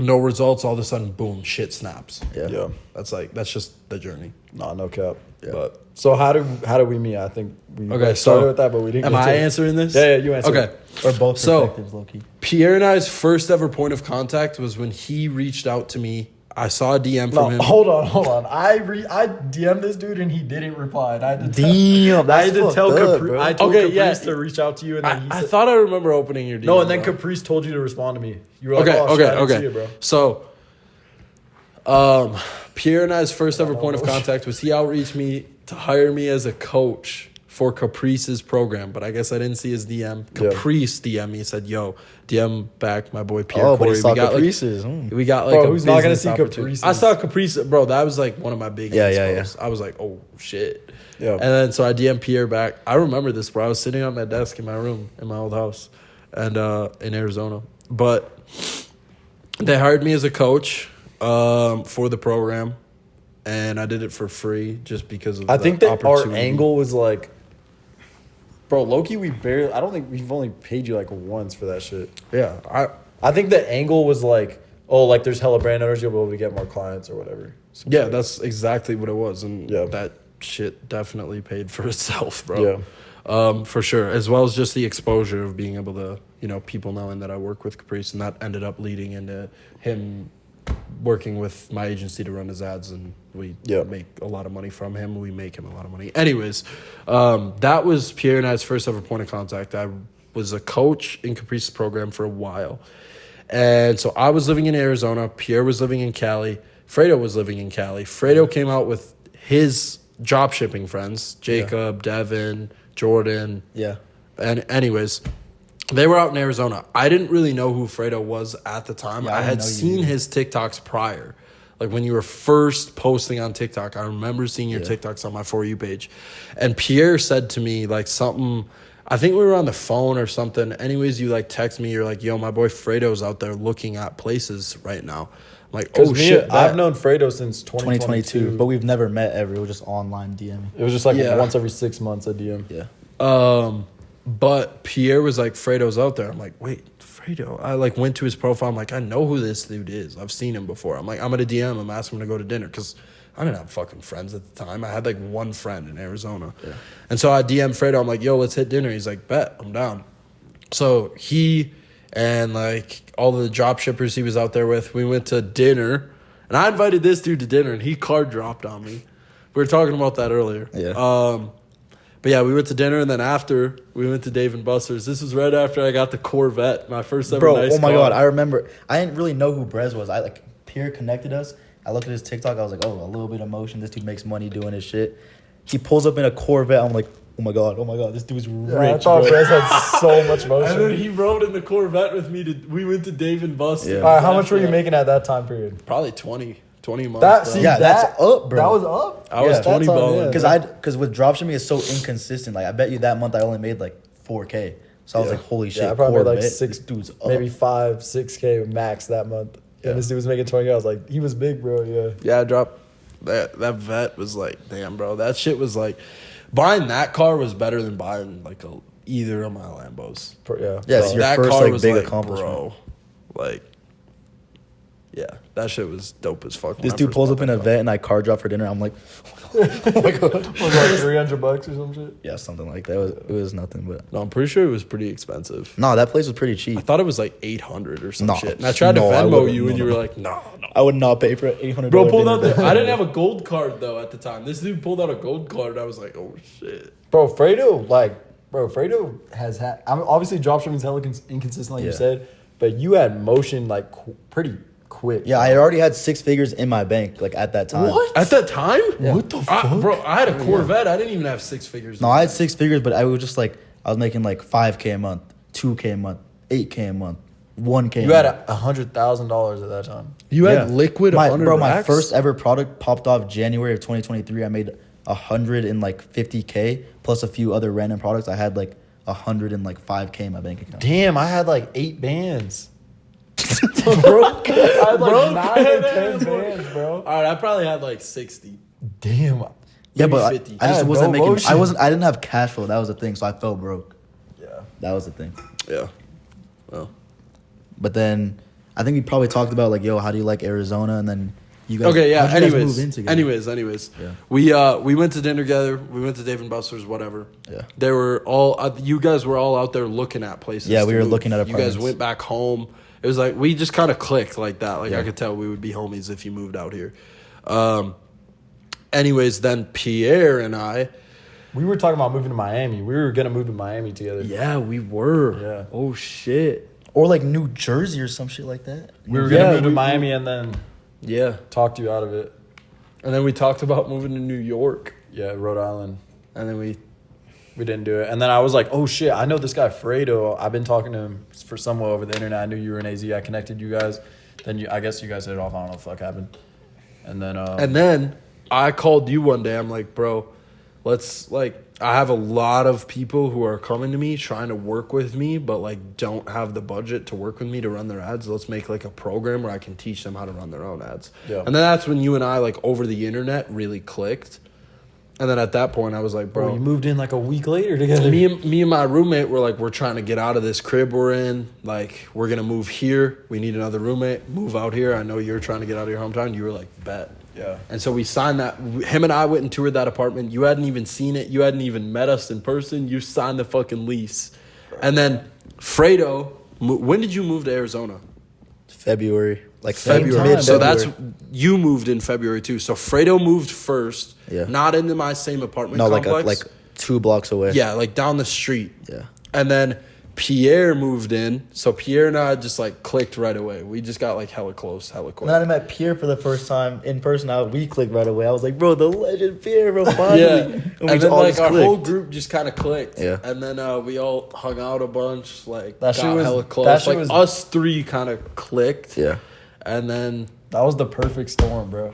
no results. All of a sudden, boom, shit snaps. Yeah. That's just the journey. no cap. Yeah. But So how do we meet? I think we okay, started so with that, but we didn't. am get I to it. answering this? Yeah, you answer. Okay. Or both So- perspectives, low key. Pierre and I's first ever point of contact was when he reached out to me. I saw a DM No, from him. hold on. I DM'd this dude and he didn't reply. And I had to Damn, I that's had to fucked tell up, Capri. bro. I told Okay, Caprice yeah. to reach out to you, and then he I said, thought I remember opening your DM. no, and then bro. Caprice told you to respond to me. You were like, Okay, oh, shit, I didn't okay. see it, bro. So, Pierre and I's first ever point of contact was he outreached me to hire me as a coach for Caprice's program, but I guess I didn't see his DM. Yeah. Caprice DM me, said, "Yo, DM back my boy Pierre Oh, but Corey. he saw We got Caprice's. we got like Bro, a who's not gonna business see opportunity." Caprice's? I saw Caprice, bro. That was like one of my big Yeah, inspo. yeah. I was like, "Oh shit." Yeah. And then so I DM Pierre back. I remember this, bro. I was sitting at my desk in my room in my old house, and in Arizona. But they hired me as a coach for the program, and I did it for free just because of. I the think that our opportunity. angle was like, bro, Loki, I don't think we've only paid you like once for that shit. Yeah, I think the angle was like, oh, like there's hella brand owners, you'll be able to get more clients or whatever. yeah, that's exactly what it was, and Yeah. that shit definitely paid for itself, bro. Yeah. For sure, as well as just the exposure of being able to, people knowing that I work with Caprice, and that ended up leading into him working with my agency to run his ads, and we Yeah. make a lot of money from him. We make him a lot of money. Anyways, that was Pierre and I's first ever point of contact. I was a coach in Caprice's program for a while. And so I was living in Arizona. Pierre was living in Cali. Fredo was living in Cali. Fredo came out with his drop shipping friends, Jacob, Devin, Jordan. Yeah. And anyways, they were out in Arizona. I didn't really know who Fredo was at the time. Yeah, I I had didn't know you seen either. his TikToks prior. Like when you were first posting on TikTok, I remember seeing your Yeah. TikToks on my For You page. And Pierre said to me like something, I think we were on the phone or something. Anyways, you like text me, you're like, yo, my boy Fredo's out there looking at places right now. I'm like, oh shit. I've known Fredo since 2022, 2022. But we've never met ever. It was just online DMing. it was just like Yeah. once every 6 months a DM. Yeah. But Pierre was like, Fredo's out there. I'm like, wait, Fredo. I like went to his profile. I'm like, I know who this dude is. I've seen him before. I'm like, I'm gonna DM him, ask him to go to dinner because I didn't have fucking friends at the time. I had like one friend in Arizona. Yeah. And so I DM Fredo. I'm like, yo, let's hit dinner. He's like, bet, I'm down. So he and like all the drop shippers he was out there with, we went to dinner. And I invited this dude to dinner and he card dropped on me. We were talking about that earlier. Yeah. But yeah, we went to dinner, and then after, we went to Dave & Buster's. This was right after I got the Corvette, my first ever Bro, nice oh my car. God. I remember. I didn't really know who Brez was. Pierre connected us. I looked at his TikTok. I was like, oh, a little bit of motion. This dude makes money doing his shit. He pulls up in a Corvette. I'm like, oh my God. This dude's rich, I thought bro. Brez had so much And then motion. he rode in the Corvette with me. We went to Dave & Buster's. Yeah. All right, how much were you making at that time period? Probably 20 months. That bro. see, Yeah, that's up, bro. That was up. I was Yeah, 20 that's on, balling. yeah. Because with dropshipping, it's so inconsistent. Like, I bet you that month I only made like 4K. So I was Yeah. like, holy shit. Yeah, I probably made like Corvette, six, this dude's up. maybe 5-6K max that month. Yeah. And this dude was making 20. I was like, he was big, bro. Yeah. Yeah, I dropped. That vet was like, damn, bro. That shit was like, buying that car was better than buying like either of my Lambos. Yeah. Yeah, Bro. so your first, like, big accomplishment. bro, like, yeah, that shit was dope as fuck. when This I dude first pulls bought up in that a car. vet and I car drop for dinner. I'm like, was like $300 or some shit. yeah, something like that. It was nothing, but No, I'm pretty sure it was pretty expensive. no, that place was pretty I cheap. thought it was like 800 or some No. shit. And I tried to No, I Venmo wouldn't. you, and No, you no. were like, no. I would not pay for $800. Bro, pulled out dinner. I didn't have a gold card though at the time. This dude pulled out a gold card. I was like, oh shit. Bro, Fredo has had. I mean, obviously, dropshipping's hella inconsistent, like you Yeah. said, but you had motion like pretty quick. Yeah, I already had 6 figures in my bank like at that time. What? At that time? Yeah. What the fuck? Bro, I had a Corvette. I didn't even have 6 figures. No, I had 6 figures, but I was just like I was making like 5K a month, 2K a month, 8K a month, 1K. You a had month. $100,000 at that time. You had Yeah. liquid my 100 bro. My racks? first ever product popped off January of 2023. I made 150K plus a few other random products. I had like 105K in my bank account. Damn, I had like 8 bands. Bro, I had like 9 or 10 bands, bro. All right, I probably had like 60. Damn. Yeah, Maybe but 50. I just had wasn't no making. motion. I didn't have cash flow. That was the thing. So I fell broke. Yeah. That was the thing. Yeah. Well. But then I think we probably talked about like, yo, how do you like Arizona? And then you guys. Okay, yeah. how'd you guys move in together? Anyways. Yeah. We went to dinner together. We went to Dave & Buster's, whatever. Yeah. They were all. You guys were all out there looking at places. Yeah, to we were move. looking at You guys apartments. went back home. It was like we just kind of clicked like that. Like Yeah. I could tell we would be homies if you moved out here. Anyways, then Pierre and I. We were talking about moving to Miami. We were gonna move to Miami together. Yeah, we were. Yeah. Oh shit. Or like New Jersey or some shit like that. We were gonna Yeah, move to we- Miami and then Yeah. talked you out of it. And then we talked about moving to New York. Yeah, Rhode Island. And then we We didn't do it. And then I was like, oh shit, I know this guy Fredo. I've been talking to him for somewhere over the internet. I knew you were in AZ. I connected you guys. Then I guess you guys hit it off. I don't know what the fuck happened. And then I called you one day. I'm like, bro, let's like, I have a lot of people who are coming to me trying to work with me, but like don't have the budget to work with me to run their ads. Let's make like a program where I can teach them how to run their own ads. Yeah. And then that's when you and I like over the internet really clicked. And then at that point I was like, bro, you moved in like a week later together. me and my roommate were like, we're trying to get out of this crib we're in. Like, we're going to move here. We need another roommate. Move out here. I know you're trying to get out of your hometown. You were like, bet. Yeah. And so we signed that. Him and I went and toured that apartment. You hadn't even seen it. You hadn't even met us in person. You signed the fucking lease. And then Fredo, when did you move to Arizona? February. Like February. mid-February. So that's, you moved in February too. So Fredo moved first. Yeah. Not into my same apartment No, complex. like 2 blocks away. Yeah, like down the street. Yeah. And then Pierre moved in. So Pierre and I just like clicked right away. We just got like hella close, hella quick. And then I met Pierre for the first time in person. We clicked right away. I was like, bro, the legend Pierre, bro, finally. Yeah. And we And then all like just our clicked. whole group just kind of clicked. Yeah. And then we all hung out a bunch. Like That shit got was- hella that close. shit Like was- us three kind of clicked. Yeah. And then That was the perfect storm, bro.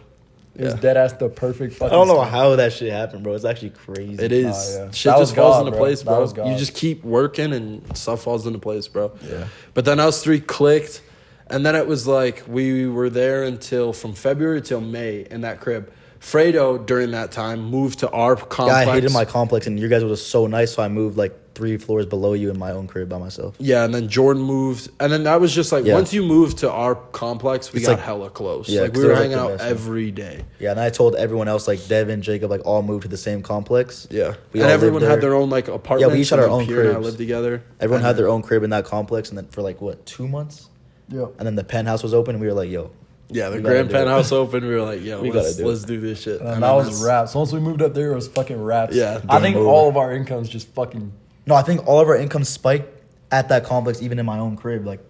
It was Yeah. dead ass the perfect I fucking don't know storm. how that shit happened, bro. It's actually crazy. it is. yeah. Shit That was just falls God, into bro. place, That bro. was God. You just keep working and stuff falls into place, bro. Yeah. But then us three clicked. And then it was like we were there until from February till May in that crib. Fredo, during that time, moved to our complex. Yeah, I hated my complex, and you guys were just so nice, so I moved like 3 floors below you in my own crib by myself. Yeah, and then Jordan moved. And then that was just like, Yeah. once you moved to our complex, we It's got like- hella close. Yeah, Like, 'cause we were there was, hanging like, the out best, yeah. every day. Yeah, and I told everyone else, like Devin, Jacob, like all moved to the same complex. Yeah. We and all everyone lived had there. their own, like, apartments. Yeah, we each had and our then own Pierre and I cribs. lived together. Everyone And had their then- own crib in that complex, and then for like, what, 2 months? Yeah. And then the penthouse was open, and we were like, yo. Yeah, the We gotta grand do it. penthouse open. We were like, yo, We let's gotta do it. do this shit. And then that was that's- raps. Once we moved up there, it was fucking raps. Yeah, I game think over. all of our incomes just fucking. No, I think all of our income spiked at that complex, even in my own crib. Like,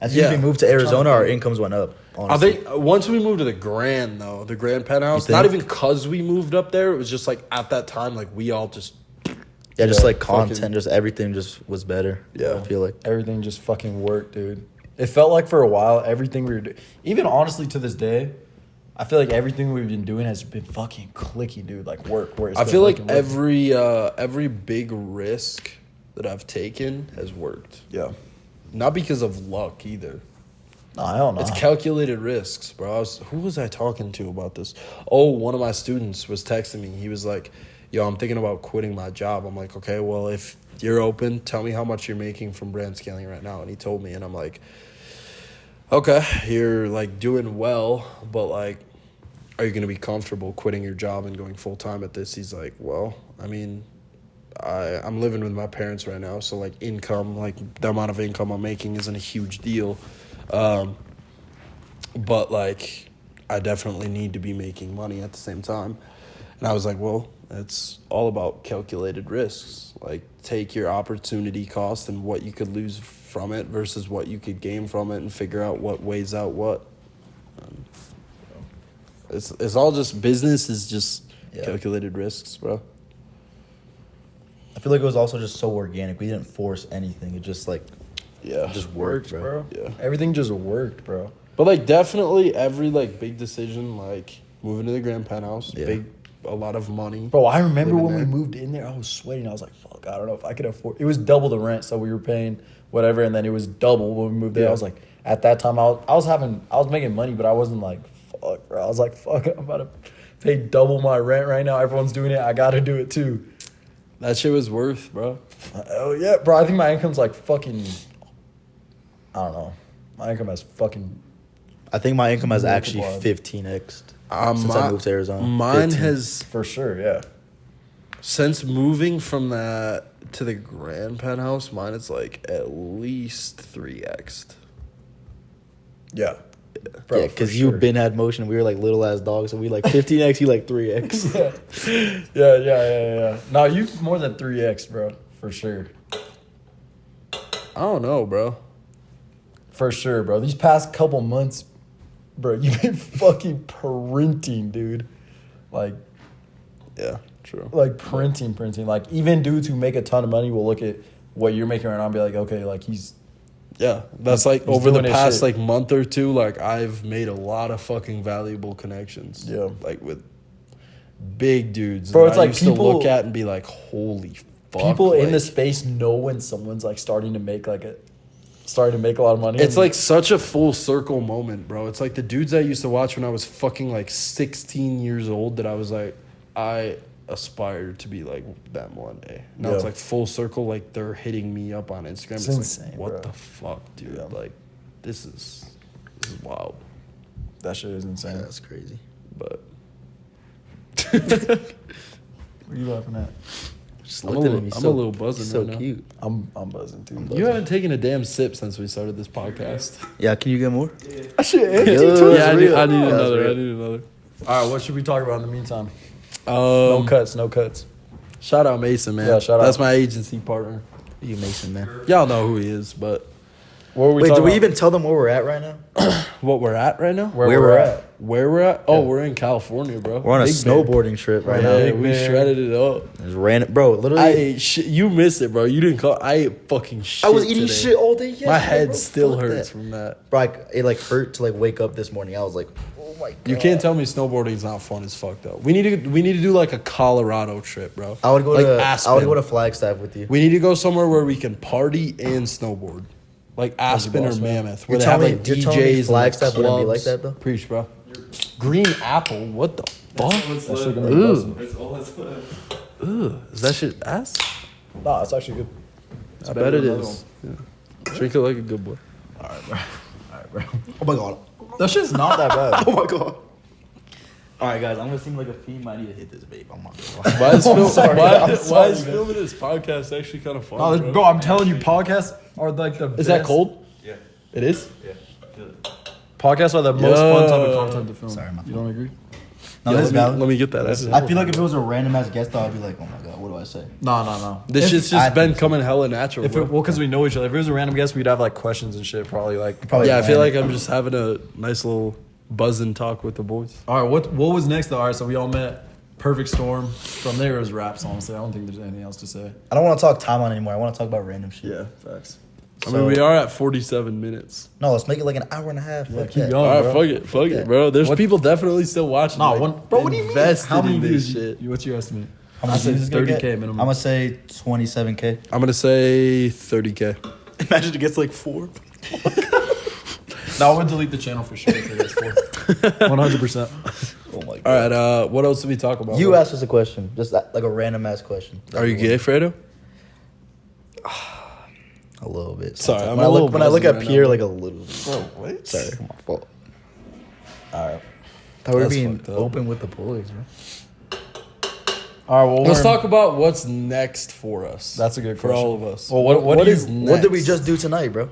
as soon as Yeah. we moved to Arizona, our incomes went up. I Honestly. think once we moved to the Grand, though, the Grand penthouse, You not think? even because we moved up there, it was just like at that time, like we all just, Yeah, just Yeah, like content, fucking- just everything just was better. Yeah. I feel like. Everything just fucking worked, dude. It felt like for a while, everything we were doing, even honestly to this day, I feel like everything we've been doing has been fucking clicky, dude. Like work. Where it's I been feel like working, working. every big risk that I've taken has worked. Yeah. Not because of luck either. No, I don't know. It's calculated risks, bro. Who was I talking to about this? Oh, one of my students was texting me. He was like, yo, I'm thinking about quitting my job. I'm like, okay, well, if you're open, tell me how much you're making from brand scaling right now. And he told me, and I'm like, okay, you're like doing well, but like, are you going to be comfortable quitting your job and going full time at this? He's like, well, I mean, I'm living with my parents right now, so like income, like the amount of income I'm making isn't a huge deal. But like I definitely need to be making money at the same time. And I was like, well, it's all about calculated risks. Like take your opportunity cost and what you could lose from it versus what you could gain from it and figure out what weighs out what. It's all just business is just Yeah. calculated risks, bro. I feel like it was also just so organic. We didn't force anything. It just like Yeah. just worked, bro. Yeah. Everything just worked, bro. But like definitely every like big decision, like moving to the grand penthouse, Yeah. a lot of money. Bro, I remember Living when we there. moved in there, I was sweating. I was like, fuck, I don't know if I could afford. It was double the rent, so we were paying whatever, and then it was double when we moved there. Yeah. I was like, at that time, I was making money, but I wasn't like, fuck, bro. I was like, fuck, I'm about to pay double my rent right now. Everyone's doing it. I got to do it too. That shit was worth, bro. Oh yeah, bro. I think my income's like fucking. I don't know. My income has fucking. I think my income has actually Multiplied. 15x since I moved to Arizona. Mine 15. has For sure, yeah. since moving from that to the grand penthouse. Mine is like at least 3x. Yeah. Yeah, Bro, because for you sure. been had motion. We were like little ass dogs, so we like 15x. You like 3x. Yeah. No, you more than 3x, bro. For sure. I don't know, bro. For sure, bro. These past couple months, bro, you've been fucking printing, dude. Like, Yeah. True. Like printing. Like even dudes who make a ton of money will look at what you're making right now and be like, okay, like he's. Yeah, that's like He's over the doing his past shit. like month or two, like I've made a lot of fucking valuable connections. Yeah. Like with big dudes. Bro, that it's I like used people- to look at and be like, holy fuck. People in like, the space know when someone's like starting to make a lot of money. It's and- like such a full circle moment, bro. It's like the dudes I used to watch when I was fucking like 16 years old that I was like, I aspire to be like them one day. Now it's Yeah. like full circle, like they're hitting me up on Instagram. It's It's, insane, like, what bro. the fuck, dude? Yeah. Like, this is wild. that shit is insane. Yeah, that's crazy. But What are you laughing at? Just I'm looked at him. a He's so, little buzzing he's so right now. cute. I'm buzzing too. you haven't taken a damn sip since we started this podcast. Yeah, can you get more? Shit. Yo, Yeah, I need That's another. real. I need another. All right, what should we talk about in the meantime? No cuts. Shout out Mason, man. Yeah, shout out. That's my agency partner. You Mason, man. Y'all know who he is, but What were we Wait, do talking we about? even tell them where we're at right now? what we're at right now? Where we're we're at? Where we're at? Oh, Yeah. we're in California, bro. We're on a Big Bear. snowboarding trip right now. Yeah, Big we Bear. shredded it up. There's random, bro. Literally, I ate shit. You missed it, bro. You didn't call. I ate fucking shit. I was eating today. shit all day. Yesterday, My head bro. still Fuck hurts that. from that. Bro, it like hurt to like wake up this morning. I was like, oh my god. You can't tell me snowboarding's not fun as fuck though. We need to do like a Colorado trip, bro. I would go like to Aspen. I would go to Flagstaff with you. We need to go somewhere where we can party and snowboard, like Aspen or boss, man. Mammoth, where You're they have telling like me- you're telling me DJs and like, Flagstaff wouldn't be like clubs. that, though? Preach, bro. Green apple. What the fuck? That shit gonna be buzzing. That's all it's left. Ugh, is that shit ass? Nah, it's actually good. I better bet it than another is. Yeah. Drink it like a good boy. All right, bro. Oh my god. That shit's not that bad. Oh my god. All right, guys, I'm gonna seem like a fiend. I need to hit this vape. I'm not gonna lie. Why is, I'm sorry, I'm why sorry, is man. filming this podcast actually kind of fun? No, bro? bro, I'm telling you, podcasts are like the Is that best- cold? Yeah. It is. Yeah. Feel it. Podcasts are the most fun type of Yo. content to film. Sorry, my you don't agree? No, Yeah, this is valid. let me get that. I feel like if it was a random ass guest, I'd be like, oh my god, what do I say? No. This If- shit's I just been think so. coming hella natural. If bro. it, well, because we know each other. If it was a random guest, we'd have like questions and shit. Probably like. Probably yeah, I feel like random. I'm just having a nice little buzzing talk with the boys. All right, what was next though? All right, so we all met. Perfect storm. From there it was raps. Honestly, I don't think there's anything else to say. I don't want to talk timeline anymore. I want to talk about random shit. facts. I mean, we are at 47 minutes. No, let's make it like an hour and a half. Fuck keep that. going. All right, bro. fuck it, Yeah. bro. There's What- people definitely still watching. Nah, like, one. Bro, what do you mean? invested How many in this views? shit. What's your estimate? How I much said views is it gonna 30K get? minimum. I'm gonna say 27K. I'm gonna say 30K. Imagine it gets like 4. No, I would delete the channel for sure if it gets 100%. Oh my god. All right, what else did we talk about? You bro? asked us a question, just like a random ass question. Are you gay, Fredo? A little bit. Sorry, sometimes. I'm when a I little look when I look buzzing at right Pierre, now. like a little. Bit. Bro, what? Sorry, my fault. All right. Thought we were That's being fucked up. open with the boys, man. All right, well, Let's talk about what's next for us. That's a good for question. all of us. Well, what do is you- next? What did we just do tonight, bro?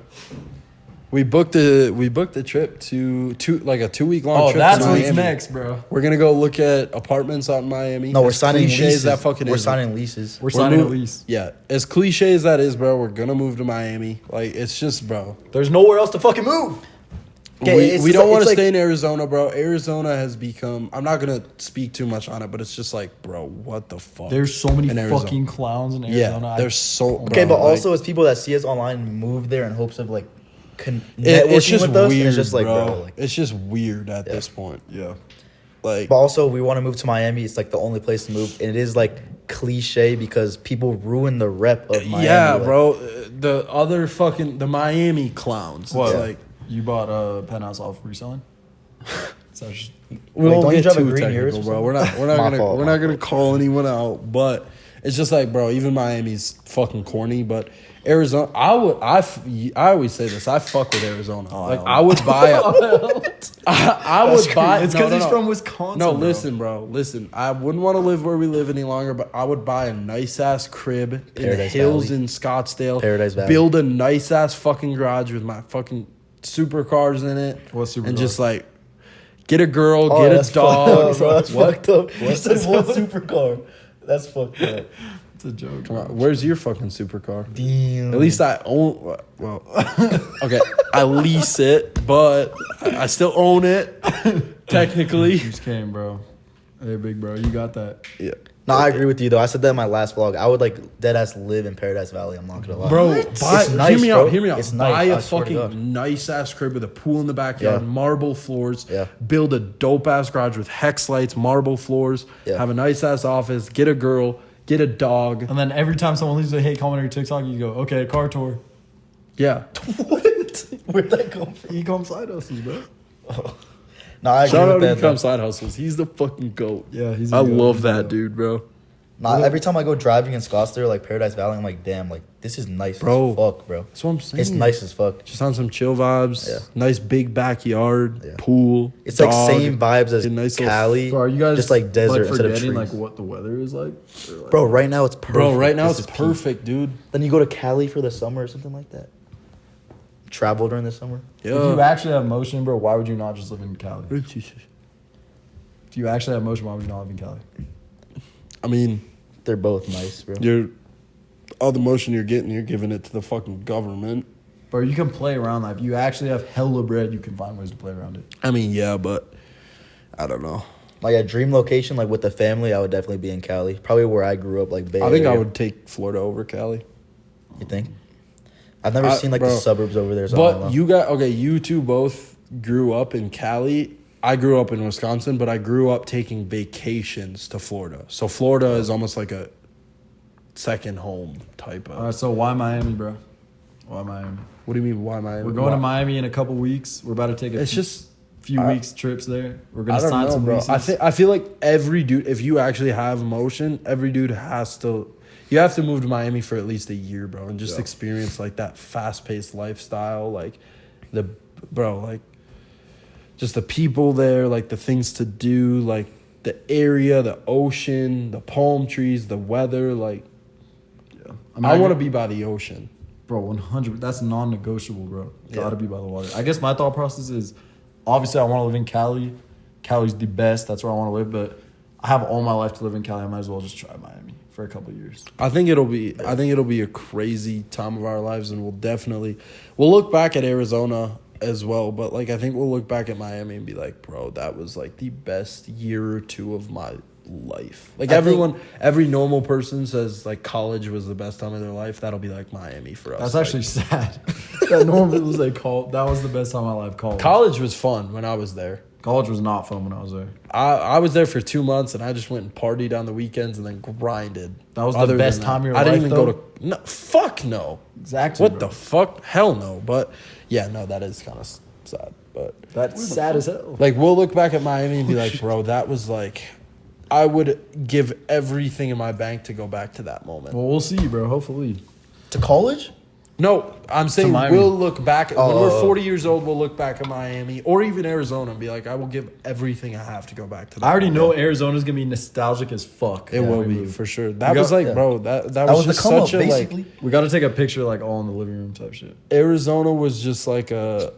We booked a trip to like a 2-week long Oh, trip. that's to what's Miami. next, bro. We're gonna go look at apartments out in Miami. No, we're As signing cliche leases. as that fucking we're is, signing leases. We're signing a mov- lease. Yeah, as cliche as that is, bro, we're gonna move to Miami. Like, it's just, bro. There's nowhere else to fucking move. Okay, we it's we just don't like- want to it's stay like- in Arizona, bro. Arizona has become. I'm not gonna speak too much on it, but it's just like, bro, what the fuck? There's so many In Arizona. fucking clowns in Arizona. yeah. There's so. Okay, bro, but like, also it's people that see us online move there in hopes of like networking it's just with us. weird, And it's just like, bro. bro, like, It's just weird at Yeah. this point. Yeah. Like, but also we want to move to Miami. It's like the only place to move, and it is like cliche because people ruin the rep of Miami. yeah, like, bro. The other fucking the Miami clowns. What? It's like You bought a penthouse off reselling? So just, we Wait, won't don't you get drive a too green technical, Urus or bro. We're not My fault, we're my not gonna call anyone out, but it's just like, bro. Even Miami's fucking corny, but Arizona. I always say this. I fuck with Arizona. Like, I would buy a. I would buy. It's because he's from Wisconsin. No, bro. listen, bro. Listen, I wouldn't want to live where we live any longer, but I would buy a nice ass crib in the Paradise hills Valley. in Scottsdale. Paradise Valley. Build a nice ass fucking garage with my fucking supercars in it. What supercar? And just like get a girl, Oh, get that's a dog. fucked up, bro. That's What? fucked up. You said one supercar. That's fucked up. It's a joke. Come on, where's your fucking supercar? Damn. At least I own. Well, okay, I lease it, but I still own it technically. You just came, bro. Hey, big bro, you got that. Yeah. No, I agree with you though. I said that in my last vlog. I would like dead ass live in Paradise Valley. I'm not gonna lie, Bro, It's hear nice, me bro. out. Hear me out. It's nice. Buy I a swear to God. fucking nice ass crib with a pool in the backyard, Yeah. marble floors. Yeah. Build a dope ass garage with hex lights, marble floors. Yeah. Have a nice ass office. Get a girl. Get a dog. And then every time someone leaves a hate comment on your TikTok, you go, okay, car tour. Yeah. What? Where'd that come from? Ecom side hustles, bro. No, I agree Shout out with to that. Come though. Side Hustles. He's the fucking goat. Yeah, he's. I love that dude, bro. Nah, every time I go driving in Scottsdale, like Paradise Valley, I'm like, damn, like this is nice Bro. as fuck, bro. That's what I'm saying. It's nice as fuck. Just on some chill vibes. Yeah. Nice big backyard. Yeah. Pool. It's dog, like same vibes as a nice little- Cali. Bro, are you guys just like desert like instead of forgetting trees? like what the weather is like? Or, like Bro, right now it's perfect. Bro, right now This it's is peak. perfect, dude. Then you go to Cali for the summer or something like that. Travel during the summer. if you actually have motion, bro, why would you not just live in Cali? If you actually have motion, why would you not live in Cali? I mean, They're both nice, bro. you're all the motion you're getting, you're giving it to the fucking government. Bro, you can play around that. If you actually have hella bread, you can find ways to play around it. I mean, yeah, but I don't know. Like a dream location, like with the family, I would definitely be in Cali. Probably where I grew up, like Bay I think I Area. would take Florida over Cali. You think? I've never seen like bro. the suburbs over there. So I don't know. But you got okay. You two both grew up in Cali. I grew up in Wisconsin, but I grew up taking vacations to Florida. So Florida is almost like a second home type All right, of. so why Miami, bro? Why Miami? What do you mean? Why Miami? We're going to Miami in a couple weeks. We're about to take a It's just few I- weeks trips there. We're I gonna don't sign know, some bro. leases. I feel like every dude, if you actually have emotion, every dude has to. You have to move to Miami for at least a year, bro, and just experience like that fast paced lifestyle, like like just the people there, like the things to do, like the area, the ocean, the palm trees, the weather, like. Yeah. I want to be by the ocean. Bro, 100. That's non-negotiable, bro. Yeah. Gotta be by the water. I guess my thought process is, obviously, I want to live in Cali. Cali's the best. That's where I want to live. But I have all my life to live in Cali. I might as well just try Miami for a couple years. I think it'll be a crazy time of our lives, and we'll look back at Arizona as well, but like I think we'll look back at Miami and be like, bro, that was like the best year or two of my life. Like every normal person says like college was the best time of their life. That'll be like Miami for us. That's Like, actually sad. That normally was like that was the best time of my life. college was fun when I was there. College was not fun when I was there. I was there for 2 months and I just went and partied on the weekends and then grinded. That was the Other best than time of your I didn't life, even though? go to no fuck no. Exactly. What bro. the fuck? Hell no. But yeah, no, that is kind of sad. But That's sad as hell. like we'll look back at Miami and be like, bro, that was like, I would give everything in my bank to go back to that moment. Well, we'll see, bro. Hopefully. To college? No, I'm saying Miami. we'll look back when Oh. we're 40 years old. We'll look back at Miami or even Arizona and be like, I will give everything I have to go back to that. I already know moment. Arizona's gonna be nostalgic as fuck. It when will we be move. for sure. That We was got- like, yeah. bro, that That was the just come up, such a basically. like. We got to take a picture like all in the living room type shit. Arizona was just like a.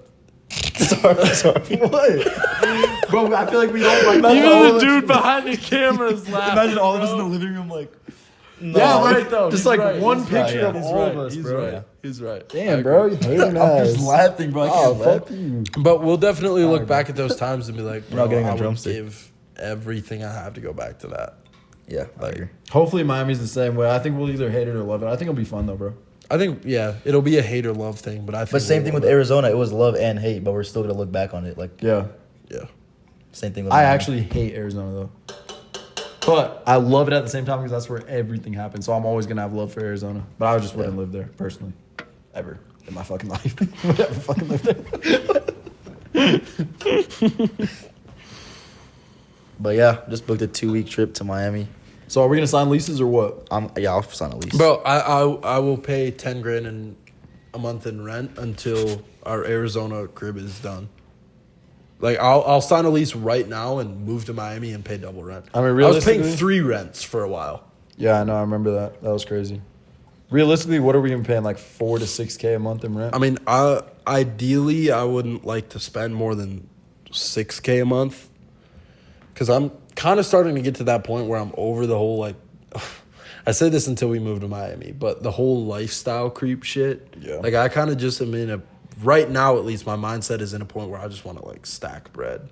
sorry. What? Bro, I feel like we don't like. Even the dude behind the camera's laughing. Imagine all of us in bro. the living room like. Yeah, right though. Just He's like right. one He's picture right. of He's all right. of us, He's bro. right. Yeah. He's right. I Damn, agree. bro, you hating I'm just ass. laughing, bro. I Oh, can't laugh. fuck you. But we'll definitely look back at those times and be like, We're bro, not getting a I would drumstick. give everything I have to go back to that. Yeah, I agree. Hopefully Miami's the same way. I think we'll either hate it or love it. I think it'll be fun though, bro. I think, yeah, it'll be a hate or love thing, but I think. But same we'll thing with love it. Arizona. It was love and hate, but we're still gonna look back on it. Like Yeah. Yeah. same thing with I Miami. actually hate Arizona though. But I love it at the same time because that's where everything happens. So I'm always gonna have love for Arizona. But I just wouldn't live there personally, ever in my fucking life. Would ever fucking live there. But yeah, just booked a 2-week trip to Miami. So are we gonna sign leases or what? I'll sign a lease. Bro, I will pay 10 grand in a month in rent until our Arizona crib is done. Like I'll sign a lease right now and move to Miami and pay double rent. I mean, I was paying realistically- 3 rents for a while. Yeah, I know. I remember that. That was crazy. Realistically, what are we gonna be paying? Like 4 to 6K a month in rent? I mean, ideally I wouldn't like to spend more than 6K a month because I'm kind of starting to get to that point where I'm over the whole like. I say this until we move to Miami, but the whole lifestyle creep shit. Yeah. Like I kind of just am in a right now at least my mindset is in a point where I just want to like stack bread.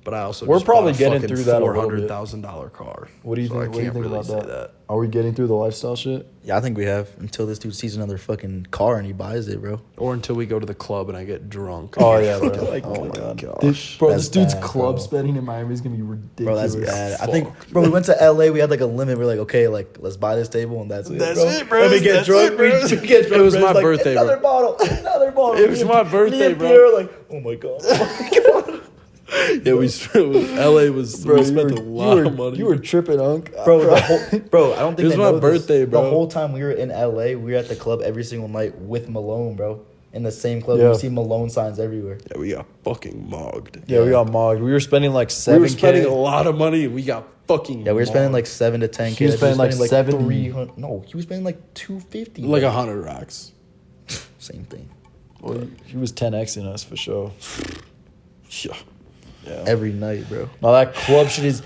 But I also We're just probably bought a getting fucking through that a little bit. $400,000 car. What do you So think? I What do you can't think really about say that? Are we getting through the lifestyle shit? Yeah, I think we have until this dude sees another fucking car and he buys it, bro. Or until we go to the club and I get drunk. Oh yeah, bro. Like, oh my gosh. god, this That's dude's bad, club bro. spending in Miami is gonna be Bro, ridiculous. that's bad. I Fuck. think, bro, we went to LA. We had like a limit. We're like, okay, like let's buy this table and that's it. That's bro. it, bro. And we get That's drunk. it, bro. We get drunk. It was bro. my It's like, birthday, bro. Another bottle. Another bottle. It was my birthday, Me and bro. Pierre were like, oh my god. Yeah, LA was, Bro, we you spent were, a lot of money. You were tripping, Unk. Bro, the whole, bro, I don't think It was they my know birthday, this. bro. The whole time we were in LA, we were at the club every single night with Malone, bro. In the same club, Yeah. you see Malone signs everywhere. Yeah, we got fucking mogged. Yeah, we got mogged. We were spending like We 7K. were spending a lot of money and we got fucking Yeah, we were spending mogged. like 7 to 10K. He was spending like 7 300. No, he was spending like 250. like bro. 100 racks. Same thing. Well, he was 10xing us for sure. Yeah. Yeah. Every night, bro. Now that club shit is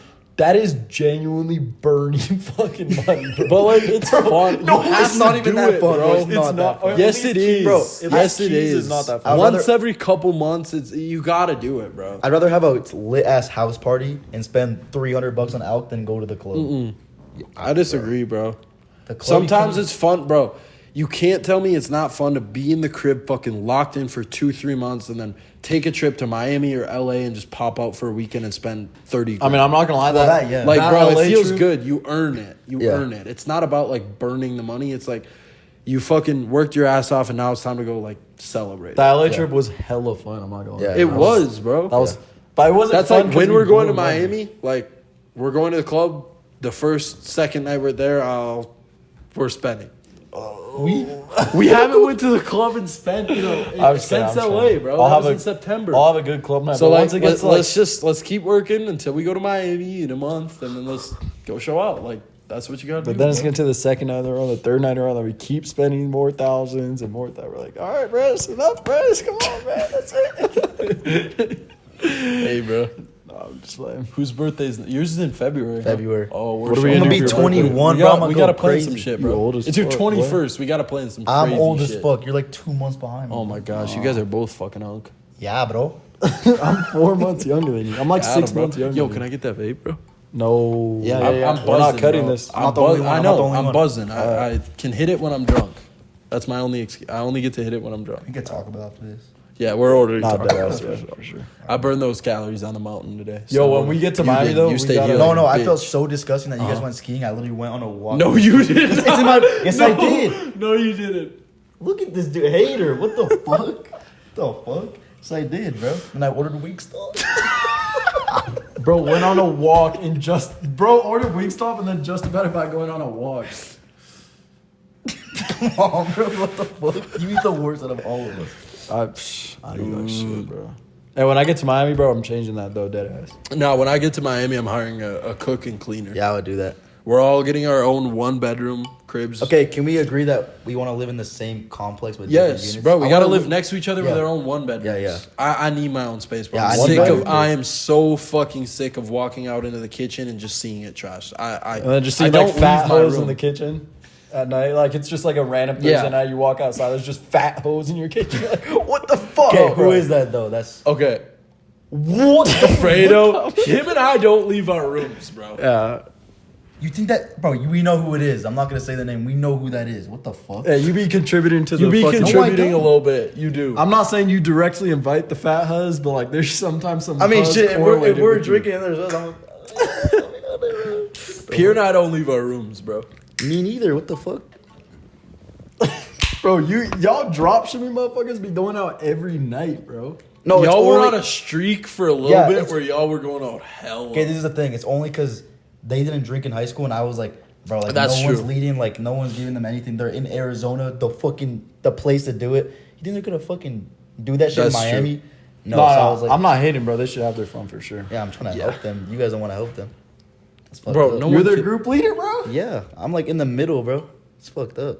genuinely burning fucking money, bro. But like it's fun. No, You have it's to not do even that it, fun, bro. It's not that fun. Yes, At it least is, bro. Yes, Yes, it Keys is. is not that I'd fun. rather- Once every couple months, it's you gotta do it, bro. I'd rather have a lit ass house party and spend $300 on alk than go to the club. I disagree, bro. The club Sometimes you it's fun, bro. You can't tell me it's not fun to be in the crib fucking locked in for 2-3 months and then take a trip to Miami or LA and just pop out for a weekend and spend 30 I mean, I'm not gonna lie. Well, that that, yeah. like, that bro, LA it feels trip- good. You earn it. You Yeah. earn it. It's not about like burning the money. It's like you fucking worked your ass off and now it's time to go like celebrate. That LA Yeah. trip was hella fun. I'm not gonna lie. Yeah, It was, bro. That was, but it wasn't. That's fun like 'cause when we we're going to blew money. Miami, like we're going to the club. The second night we're there, we're spending. We haven't went to the club and spent, I'm since saying, I'm LA, saying. bro. I'll That have was a- in September. I'll have a good club night. So but like, once it gets to, let's keep working until we go to Miami in a month, and then let's go show out. Like that's what you got to do. but then it's bro. getting to the second night in a row, the third night in a row, that we keep spending more thousands and more. We're like, all right, Brez, enough, Brez. Come on, man, that's it. Hey, bro. No, I'm just playing. Whose birthday is yours? Is in February. huh? February. Oh, What are we showing gonna up do for for your your birthday. 21, We bro, got, I'm gonna we go gotta plan crazy. some shit, You bro. old as It's your fuck, 21st. We gotta plan some. I'm crazy old as shit. fuck. You're like 2 months behind me. Oh my gosh, you guys are both fucking hunk. Yeah, bro. I'm 4 months younger than you. I'm like Adam, 6 bro. months younger. Yo, than can you. I get that vape, bro? No. Yeah, I'm yeah. buzzing, We're not cutting bro. this. I'm not the only one. I I'm not the know. only I'm one. buzzing. I can hit it when I'm drunk. That's my only. I only get to hit it when I'm drunk. We could talk about this. Yeah, we're ordering. Not tacos. dead ass, yeah, for sure. I burned those calories on the mountain today. Yo, when we get to You Miami, did. though, you we stayed gotta- here. No, like no, a I bitch. felt so disgusting that you guys went skiing. I literally went on a walk. No, you didn't. It's in my. Yes, I did. No, you didn't. Look at this dude, hater. What the fuck? What the fuck? Yes, I did, bro. And I ordered Wingstop. Bro went on a walk and ordered Wingstop and then just about going on a walk. Come on, bro. What the fuck? You eat the worst out of all of us. I do that shit, bro. And when I get to Miami, bro, I'm changing that though, dead ass. No, when I get to Miami, I'm hiring a cook and cleaner. Yeah, I would do that. We're all getting our own 1-bedroom cribs. Okay, can we agree that we want to live in the same complex with different Yes, units? bro. We I gotta wanna live next to each other with Yeah. our own 1-bedrooms. Yeah, yeah. I need my own space, bro. Yeah, I'm I need sick my of. own I am so fucking sick of walking out into the kitchen and just seeing it trash. And then just I seeing don't like fat leave my hoes in room. the kitchen at night. Like it's just like a random Thursday Yeah. night. You walk outside, there's just fat hoes in your kitchen. Like, what the fuck? Okay, who bro? is that though? That's Okay, What the Fredo. Him and I don't leave our rooms, bro. Yeah. you think that, bro? We know who it is. I'm not gonna say the name. We know who that is. What the fuck? Yeah, you be contributing to You the be fucking. contributing a don't. little bit. You do. I'm not saying you directly invite the fat hus, but like there's sometimes some. I mean, hus shit. If correlated we're with you. drinking and there's us, Pierre and I don't leave our rooms, bro. me neither. What the fuck? Bro, y'all drop shimmy motherfuckers be going out every night, bro. No, y'all were only, on a streak for a little Yeah, bit it's- where y'all were going out hell. Okay, this is the thing. It's only because they didn't drink in high school, and I was like, bro, like That's no one's true. leading, like no one's giving them anything. They're in Arizona, the place to do it. You think they're gonna fucking do that shit That's in Miami? true. No, No, so I was like, I'm not hating, bro. They should have their fun for sure. yeah, I'm trying to Yeah. help them. You guys don't want to help them. That's fucked Bro, up. no You're one their could- group leader, bro. Yeah, I'm like in the middle, bro. It's fucked up.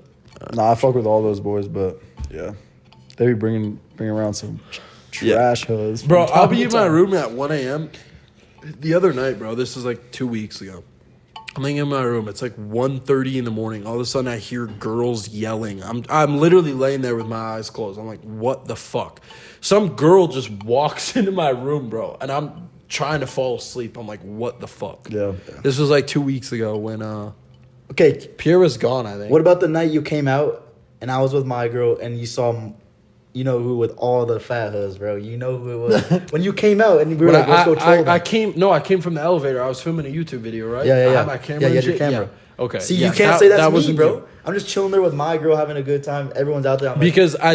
Nah, I fuck with all those boys, but yeah, they be bringing around some trash hus. Bro, from I'll time be to in my time. room at 1 a.m. The other night, bro, this is like 2 weeks ago. I'm laying in my room. It's like 1:30 in the morning. All of a sudden, I hear girls yelling. I'm literally laying there with my eyes closed. I'm like, what the fuck? Some girl just walks into my room, bro, and I'm trying to fall asleep. I'm like, what the fuck? Yeah. This was like 2 weeks ago when Okay, Pierre was gone, I think. what about the night you came out and I was with my girl and you saw, you know who with all the fat hoods, bro? You know who it was when you came out and we were When like, let's go troll them. I came from the elevator. I was filming a YouTube video, right? Yeah, yeah, I yeah. had my camera. Yeah, you and had your shit. camera. Yeah. Okay. See, yeah, you can't say that's me, wasn't bro. you. I'm just chilling there with my girl, having a good time. Everyone's out there. I'm like, Because I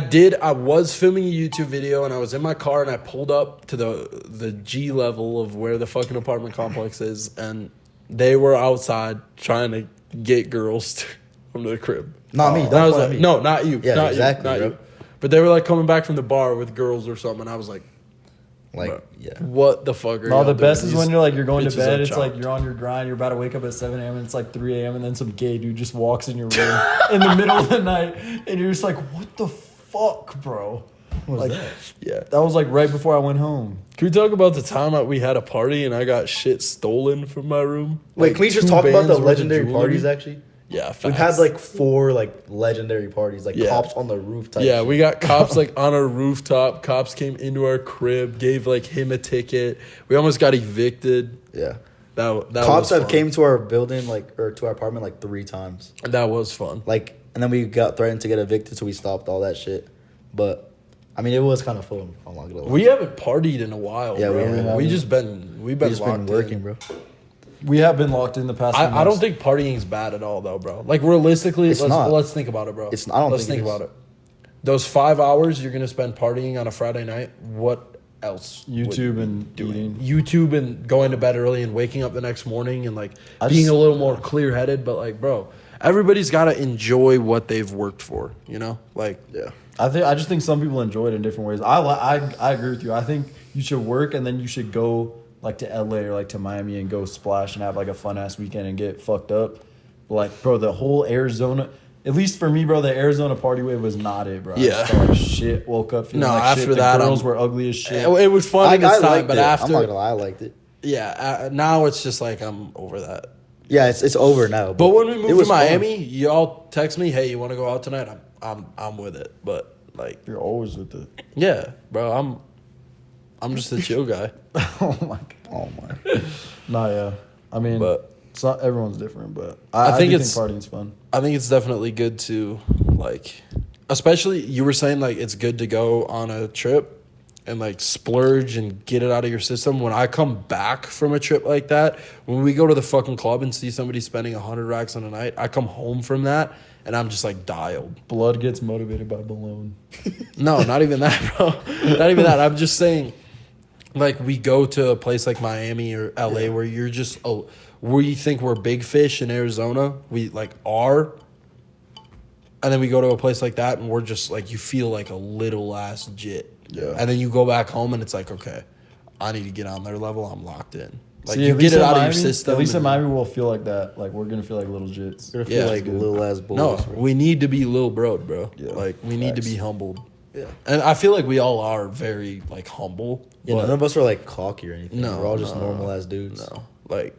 was filming a YouTube video and I was in my car and I pulled up to the G level of where the fucking apartment complex is, and they were outside trying to get girls from the crib. Not me. And Don't I was point like, at me. no, not you. Yeah, not exactly, you, not bro. you. But they were like coming back from the bar with girls or something. And I was like, like, bro, yeah. what the fuck are No, y'all the best doing? is when you're going to bitches bed. are It's like chopped. you're on your grind. You're about to wake up at 7 a.m. and it's like 3 a.m. and then some gay dude just walks in your room in the middle of the night and you're just like, what the fuck, bro? What was Like, that? Yeah. that was like right before I went home. Can we talk about the time that we had a party and I got shit stolen from my room? Wait, Like, can we just 2 talk about bands the worth of legendary jewelry? parties, actually? Yeah, We've facts. had like 4 like legendary parties, like Yeah. cops on the roof type. Yeah, shit. we got cops like on our rooftop. Cops came into our crib, gave like him a ticket. We almost got evicted. Yeah. That Cops was have fun. came to our building or to our apartment like 3 times. That was fun. Like, and then we got threatened to get evicted, so we stopped all that shit. But I mean, it was kind of fun. I'm not gonna lie. We haven't partied in a while. Yeah, we bro. haven't. We've been We've just been locked working, in. bro. We have been locked in the past few I don't months. think partying's bad at all, though, bro. Like realistically, It's not. let's think about it, bro. It's- I don't let's think think it is. about it. Those 5 hours you're gonna spend partying on a Friday night. What else? would YouTube you be and doing eating. YouTube and going to bed early and waking up the next morning and like I being just- a little more clear headed. But like, bro, everybody's got to enjoy what they've worked for. You know, like Yeah. I just think some people enjoy it in different ways. I agree with you. I think you should work and then you should go like to LA or like to Miami and go splash and have like a fun ass weekend and get fucked up. But like, bro, the whole Arizona, at least for me, bro, the Arizona party wave was not it, bro. I Yeah. just felt like shit. Woke up feeling No, like after shit. The that, girls I'm- were ugly as shit. it was fun in its time, liked but it. after I'm not gonna lie, I liked it. yeah, now it's just like I'm over that. Yeah, it's over now. But when we it moved to was fun. Miami, y'all text me, "Hey, you want to go out tonight?" I'm with it. But like, You're always with it. yeah, bro, I'm just a chill guy. Oh my god. Oh my. Nah, yeah. I mean, But it's not everyone's different, but I I think do it's- partying's fun. I think it's definitely good to like, especially you were saying like it's good to go on a trip and like splurge and get it out of your system. When I come back from a trip like that, when we go to the fucking club and see somebody spending 100 racks on a night, I come home from that and I'm just like dialed. Blood gets motivated by balloon. No, not even that, bro. Not even that. I'm just saying, like, we go to a place like Miami or LA where you're just, we think we're big fish in Arizona. We, like, are. And then we go to a place like that and we're just, like, you feel like a little ass jit. Yeah. And then you go back home and it's like, okay, I need to get on their level. I'm locked in. Like, See, you at get least it in out of your Miami- system. At least in and- Miami, we'll feel like that. Like, we're going to feel like little jits. You're gonna Yeah, feel like good. little ass boys. No, bro. we need to be Lil Bro, bro. Yeah, Like, we need to facts. be humbled. Yeah. And I feel like we all are very, like, humble. Yeah, but- none of us are like cocky or anything. No, We're all just no, normal ass dudes. No, like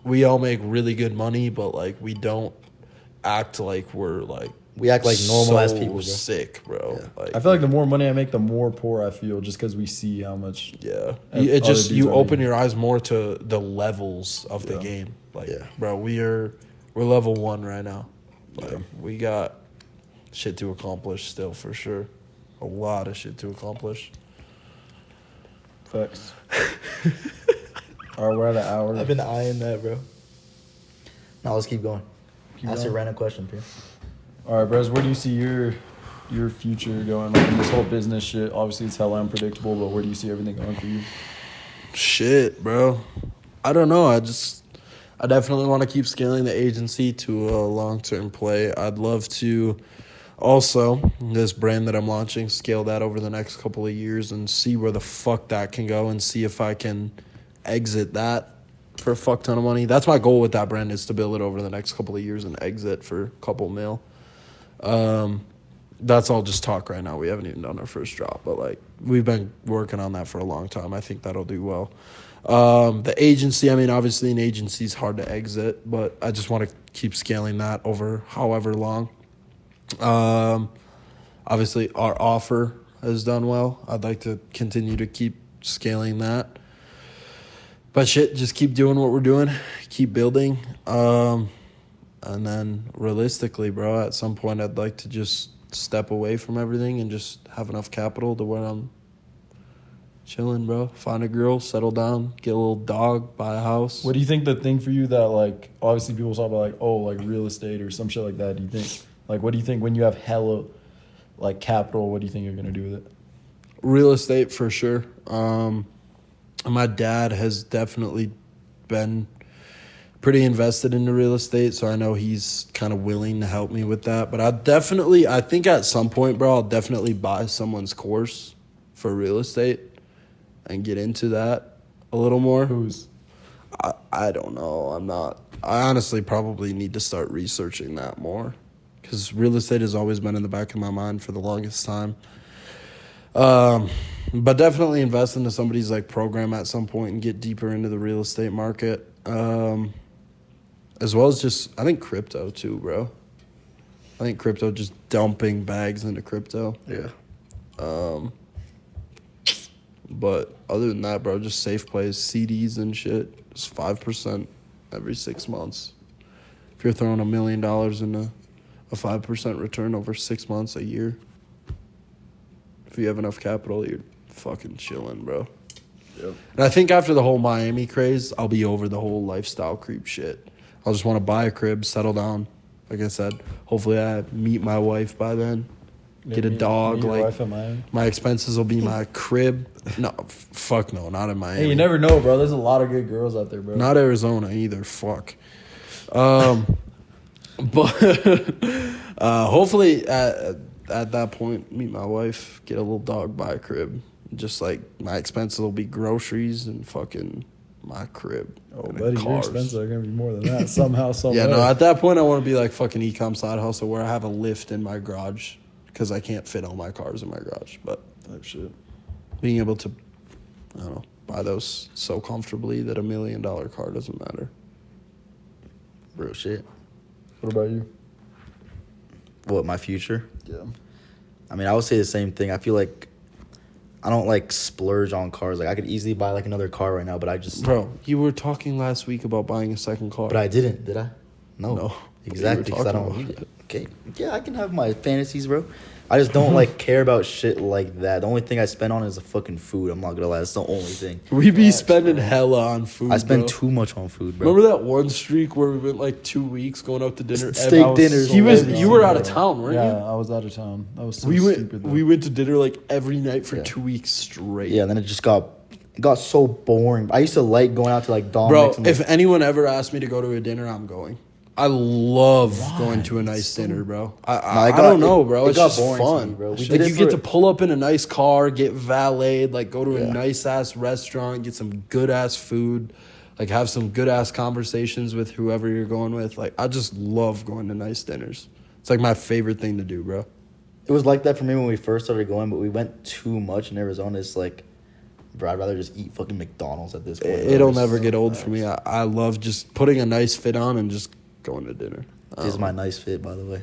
we all make really good money, but like we don't act like we're like We act like normal ass so people, bro. Sick, bro. Yeah. Like I feel like the more money I make, the more poor I feel just because we see how much. yeah, And it other just dudes you are open making- your eyes more to the levels of the Yeah. game. Like, Yeah. bro, we're level 1 right now. Like we got shit to accomplish still for sure. A lot of shit to accomplish. Facts. All right, we're at an hour. I've been eyeing that, bro. Now let's keep going. Keep Ask going. your random question, Pierre. All right, Brez, where do you see your future going? Like in this whole business shit, obviously it's hella unpredictable, but where do you see everything going for you? Shit, bro. I don't know. I definitely want to keep scaling the agency to a long-term play. I'd love to also, this brand that I'm launching, scale that over the next couple of years and see where the fuck that can go and see if I can exit that for a fuck ton of money. That's my goal with that brand, is to build it over the next couple of years and exit for a couple mil. That's all just talk right now. We haven't even done our first drop, but like we've been working on that for a long time. I think that'll do well. The agency, I mean, obviously an agency is hard to exit, but I just want to keep scaling that over however long. Obviously our offer has done well. I'd like to continue to keep scaling that. But shit, just keep doing what we're doing, keep building, and then realistically, bro, at some point I'd like to just step away from everything and just have enough capital to where I'm chilling, bro. Find a girl, settle down, get a little dog, buy a house. What do you think the thing for you that, like, obviously people talk about, like, oh, like real estate or some shit like that, do you think? Like, what do you think when you have hella, like, capital, what do you think you're going to do with it? Real estate for sure. My dad has definitely been pretty invested into real estate, so I know he's kind of willing to help me with that. But I think at some point, bro, I'll definitely buy someone's course for real estate and get into that a little more. Who's? I don't know. I honestly probably need to start researching that more because real estate has always been in the back of my mind for the longest time. But definitely invest into somebody's like program at some point and get deeper into the real estate market. As well as just, I think crypto too, bro. I think crypto, just dumping bags into crypto. Yeah. But other than that, bro, just safe plays, CDs and shit. Just 5% every 6 months. If you're throwing $1 million into a 5% return over 6 months, a year, if you have enough capital, you're fucking chilling, bro. Yep. And I think after the whole Miami craze, I'll be over the whole lifestyle creep shit. I'll just want to buy a crib, settle down. Like I said, hopefully I meet my wife by then. Get a dog. Meet your Like wife in Miami. my expenses will be my crib. No, fuck no, not in Miami. Hey, you never know, bro. There's a lot of good girls out there, bro. Not Arizona either. Fuck. But hopefully at that point, meet my wife, get a little dog, buy a crib. Just like my expenses will be groceries and fucking my crib. Oh, and buddy, your cars. expenses are going to be more than that somehow, somewhere. Yeah, no, at that point, I want to be like fucking e-com side hustle where I have a lift in my garage because I can't fit all my cars in my garage. But Type shit. being able to, I don't know, buy those so comfortably that $1 million car doesn't matter. Real shit. What about you? What, my future? Yeah. I mean, I would say the same thing. I feel like I don't like splurge on cars. Like I could easily buy like another car right now, but I just Bro, you were talking last week about buying a second car. But I didn't, did I? No. No. Exactly, You were 'cause I talking don't about need it. Okay. Yeah, I can have my fantasies, bro. I just don't like care about shit like that. The only thing I spend on is the fucking food. I'm not gonna lie. That's the only thing. We be spending hella on food. I spend bro. too much on food, bro. Remember that one streak where we went like 2 weeks going out to dinner? Steak I was dinners. You were out of town, weren't Yeah, you? I was out of town. That was so We stupid. went. We went to dinner like every night for Yeah. 2 weeks straight. Yeah, then it got so boring. I used to like going out to like Bro, Dominic's. and, like, if anyone ever asked me to go to a dinner, I'm going. I love going to a nice dinner, bro. I don't know, bro. it It's got just boring to fun. me, bro. We Like did it you get for- to pull up in a nice car, get valeted, like go to a Yeah. nice ass restaurant, get some good ass food, like have some good ass conversations with whoever you're going with. Like I just love going to nice dinners. It's like my favorite thing to do, bro. It was like that for me when we first started going, but we went too much in Arizona. It's like, bro, I'd rather just eat fucking McDonald's at this point. bro. It'll It's never so get old fast. for me. I love just putting a nice fit on and just going to dinner. This is my nice fit, by the way.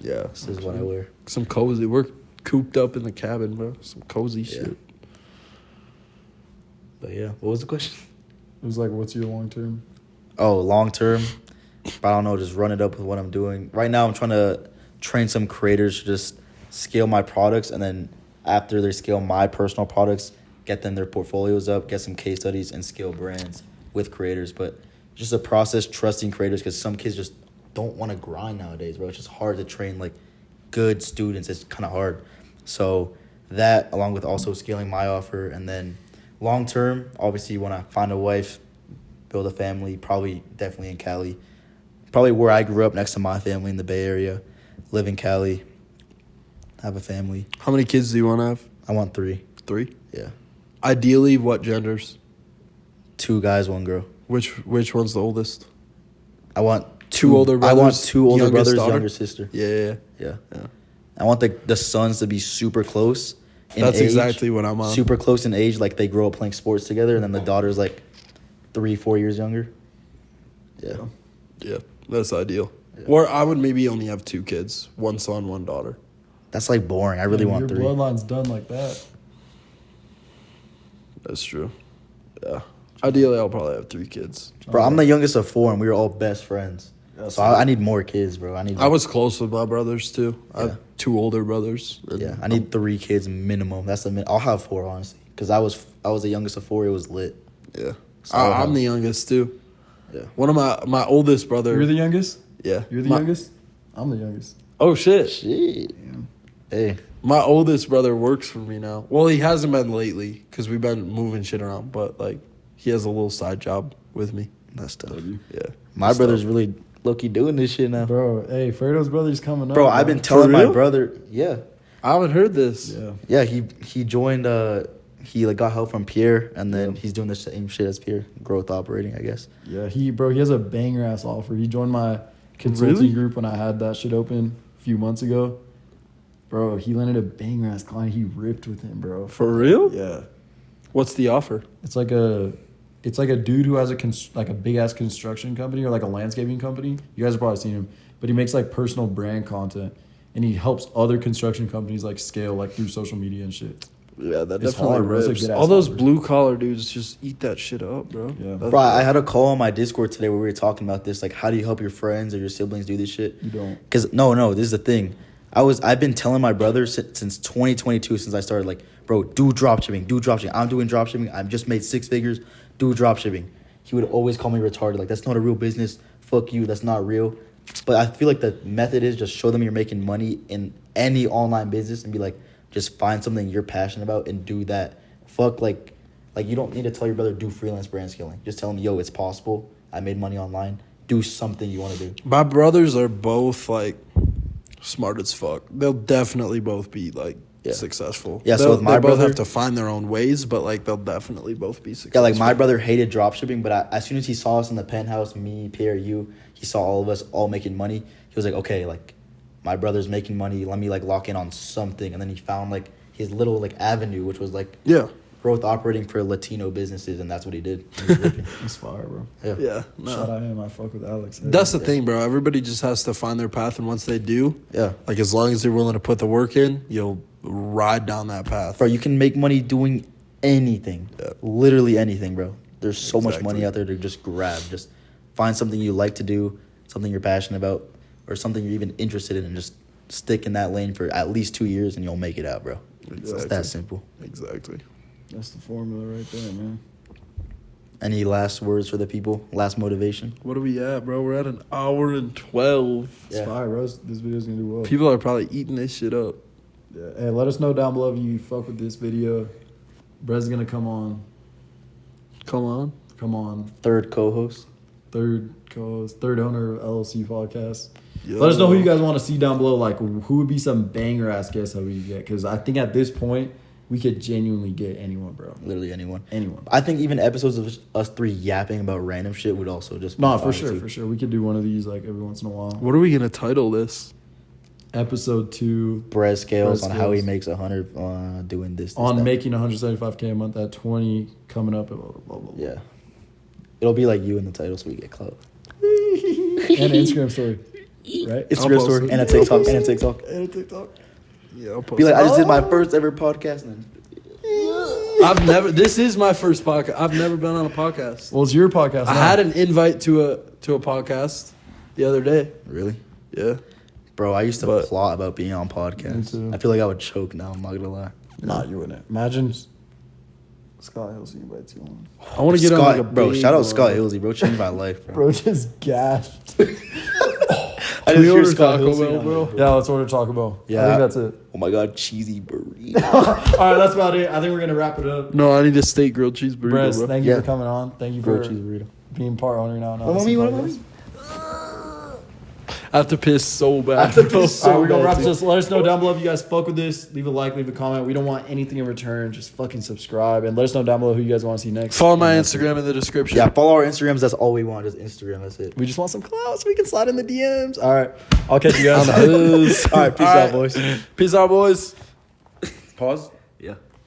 Yeah. This is what I wear. Some cozy. We're cooped up in the cabin, bro. Some cozy shit. But yeah, what was the question? It was like, what's your long term? Oh, long term. I don't know, just run it up with what I'm doing. Right now, I'm trying to train some creators to just scale my products, and then after they scale my personal products, get them their portfolios up, get some case studies, and scale brands with creators. But just a process, trusting creators, because some kids just don't want to grind nowadays, bro. It's just hard to train like good students. It's kind of hard. So that, along with also scaling my offer, and then long term, obviously, when I find a wife, build a family, probably definitely in Cali. Probably where I grew up, next to my family in the Bay Area. Live in Cali. Have a family. How many kids do you want to have? I want 3. 3. Yeah. Ideally, what genders? 2 guys, 1 girl. Which one's the oldest? I want Two older brothers, I want 2 older youngest brothers, daughter? younger sister. Yeah. Yeah. Yeah. I want the sons to be super close in That's age. exactly what I'm on. Super close in age, like they grow up playing sports together, and then the daughter's like 3-4 years younger. Yeah. Yeah, that's ideal. Or I would maybe only have 2 kids, 1 son, 1 daughter. That's like boring. I really Man, want your 3. bloodline's done like that. That's true. Yeah. Ideally, I'll probably have 3 kids. Bro, I'm the youngest of 4, and we were all best friends. That's So I need more kids, bro. I was close with my brothers too. I Yeah. have 2 older brothers. Yeah, I need 3 kids minimum. That's the I'll have 4 honestly, because I was the youngest of 4. It was lit. Yeah, So I'm the youngest too. Yeah. One of my oldest brother. You're the youngest? Yeah. You're the My- youngest? I'm the youngest. Oh shit! Shit. Hey, My oldest brother works for me now. Well, he hasn't been lately because we've been moving shit around. But like, he has a little side job with me. that's tough. Yeah. My That's brother's tough. really low-key doing this shit now. Bro, hey, Fredo's brother's coming up. Bro, I've been telling my real? brother, yeah. I haven't heard this. Yeah. Yeah, he joined he like got help from Pierre, and then he's doing the same shit as Pierre, growth operating, I guess. Yeah, he has a banger ass offer. He joined my consulting Really? group when I had that shit open a few months ago. Bro, he landed a banger ass client. He ripped with him, bro. For real? Yeah. What's the offer? It's like a dude who has a big ass construction company or like a landscaping company. You guys have probably seen him, but he makes like personal brand content, and he helps other construction companies like scale like through social media and shit. Yeah, that It's definitely hard, bro. It's a rips. good-ass All those offer. blue collar dudes just eat that shit up, bro. Yeah. That's- Bro, I had a call on my Discord today where we were talking about this, like how do you help your friends or your siblings do this shit? You don't. Cause no, this is the thing. I've been telling my brother since 2022, since I started, like, bro, do dropshipping. I'm doing dropshipping. I've just made 6 figures. Do dropshipping. He would always call me retarded. Like, that's not a real business. Fuck you. That's not real. But I feel like the method is just show them you're making money in any online business and be like, just find something you're passionate about and do that. Fuck, like you don't need to tell your brother do freelance brand scaling. Just tell him, yo, it's possible. I made money online. Do something you want to do. My brothers are both like smart as fuck. They'll definitely both be like successful. Yeah, so They'll- with my they both brother- have to find their own ways, but like they'll definitely both be Yeah, successful. like my brother hated dropshipping, but as soon as he saw us in the penthouse, me, Pierre, he saw all of us all making money. He was like, okay, like my brother's making money. Let me like lock in on something. And then he found like his little like avenue, which was like Yeah. growth operating for Latino businesses, and that's what he did. He was ripping. He's fire, bro. Yeah. Yeah. Shout No. out him. I fuck with Alex. That's the thing, bro. Everybody just has to find their path, and once they do, Yeah. like as long as they're willing to put the work in, you'll ride down that path. Bro, you can make money doing anything. Yeah. Literally anything, bro. There's so much Exactly. money out there to just grab. Just find something you like to do, something you're passionate about, or something you're even interested in, and just stick in that lane for at least 2 years, and you'll make it out, bro. It's Exactly. that simple. Exactly. That's the formula right there, man. Any last words for the people? Last motivation? What are we at, bro? We're at an hour and 12. It's Yeah. fire, bro. This video's gonna do well. People are probably eating this shit up. Yeah. Hey, let us know down below if you fuck with this video. Brez is gonna come on. Come on. Come on. Third co-host? Third co-host, third owner of LLC podcast. Yo. Let us know who you guys want to see down below. Like, who would be some banger ass guests that we could get? Because I think at this point, we could genuinely get anyone, bro. Literally anyone. Anyone. I think even episodes of us 3 yapping about random shit would also just be No, fire for sure, too. for sure. We could do one of these like every once in a while. What are we going to title this? Episode 2 Brez scales Brez on how he scales. makes 100 doing this. on that. making 175K a month at 20 coming up. Blah, blah, blah, blah. Yeah. It'll be like you in the title so we get clout. And an Instagram story, right? It's I'll real post story it. and a TikTok and a TikTok. And a TikTok. Yeah, I'll post Be like, it. I just did my first ever podcast. And This is my first podcast. I've never been on a podcast. Well, it's your podcast. I now. had an invite to a podcast the other day. really? Yeah. Bro, I used to But- plot about being on podcasts. Me too. I feel like I would choke now, I'm not gonna lie. Nah, you wouldn't. Imagine Scott Hilsey invites you on. I want to get on Scott, like a bro, big shout out one. Scott Ilsey, bro, changed my life, bro. Bro just gasped. I Can we hear order Scott Taco Hilsey Bell, on bro? there, Yeah, let's order Taco Bell. Yeah. I think that's it. Oh my god, cheesy burrito. All right, that's about it. I think we're gonna wrap it up. No, I need a steak grilled cheese burrito, Brez, bro. thank you Yeah. for coming on. Thank you Grilled for cheese burrito. being part owner now. What about me? What about me? I have to piss so bad. I have to piss All right, we're gonna bad, wrap too. this. Let us know down below if you guys fuck with this. Leave a like, leave a comment. We don't want anything in return. Just fucking subscribe and let us know down below who you guys want to see next. Follow my And that's Instagram in the description. Yeah, follow our Instagrams. That's all we want. Just Instagram. That's it. it. We just want some clout so we can slide in the DMs. All right, I'll catch you guys. All right, peace All out, right. boys. Peace out, boys. Pause.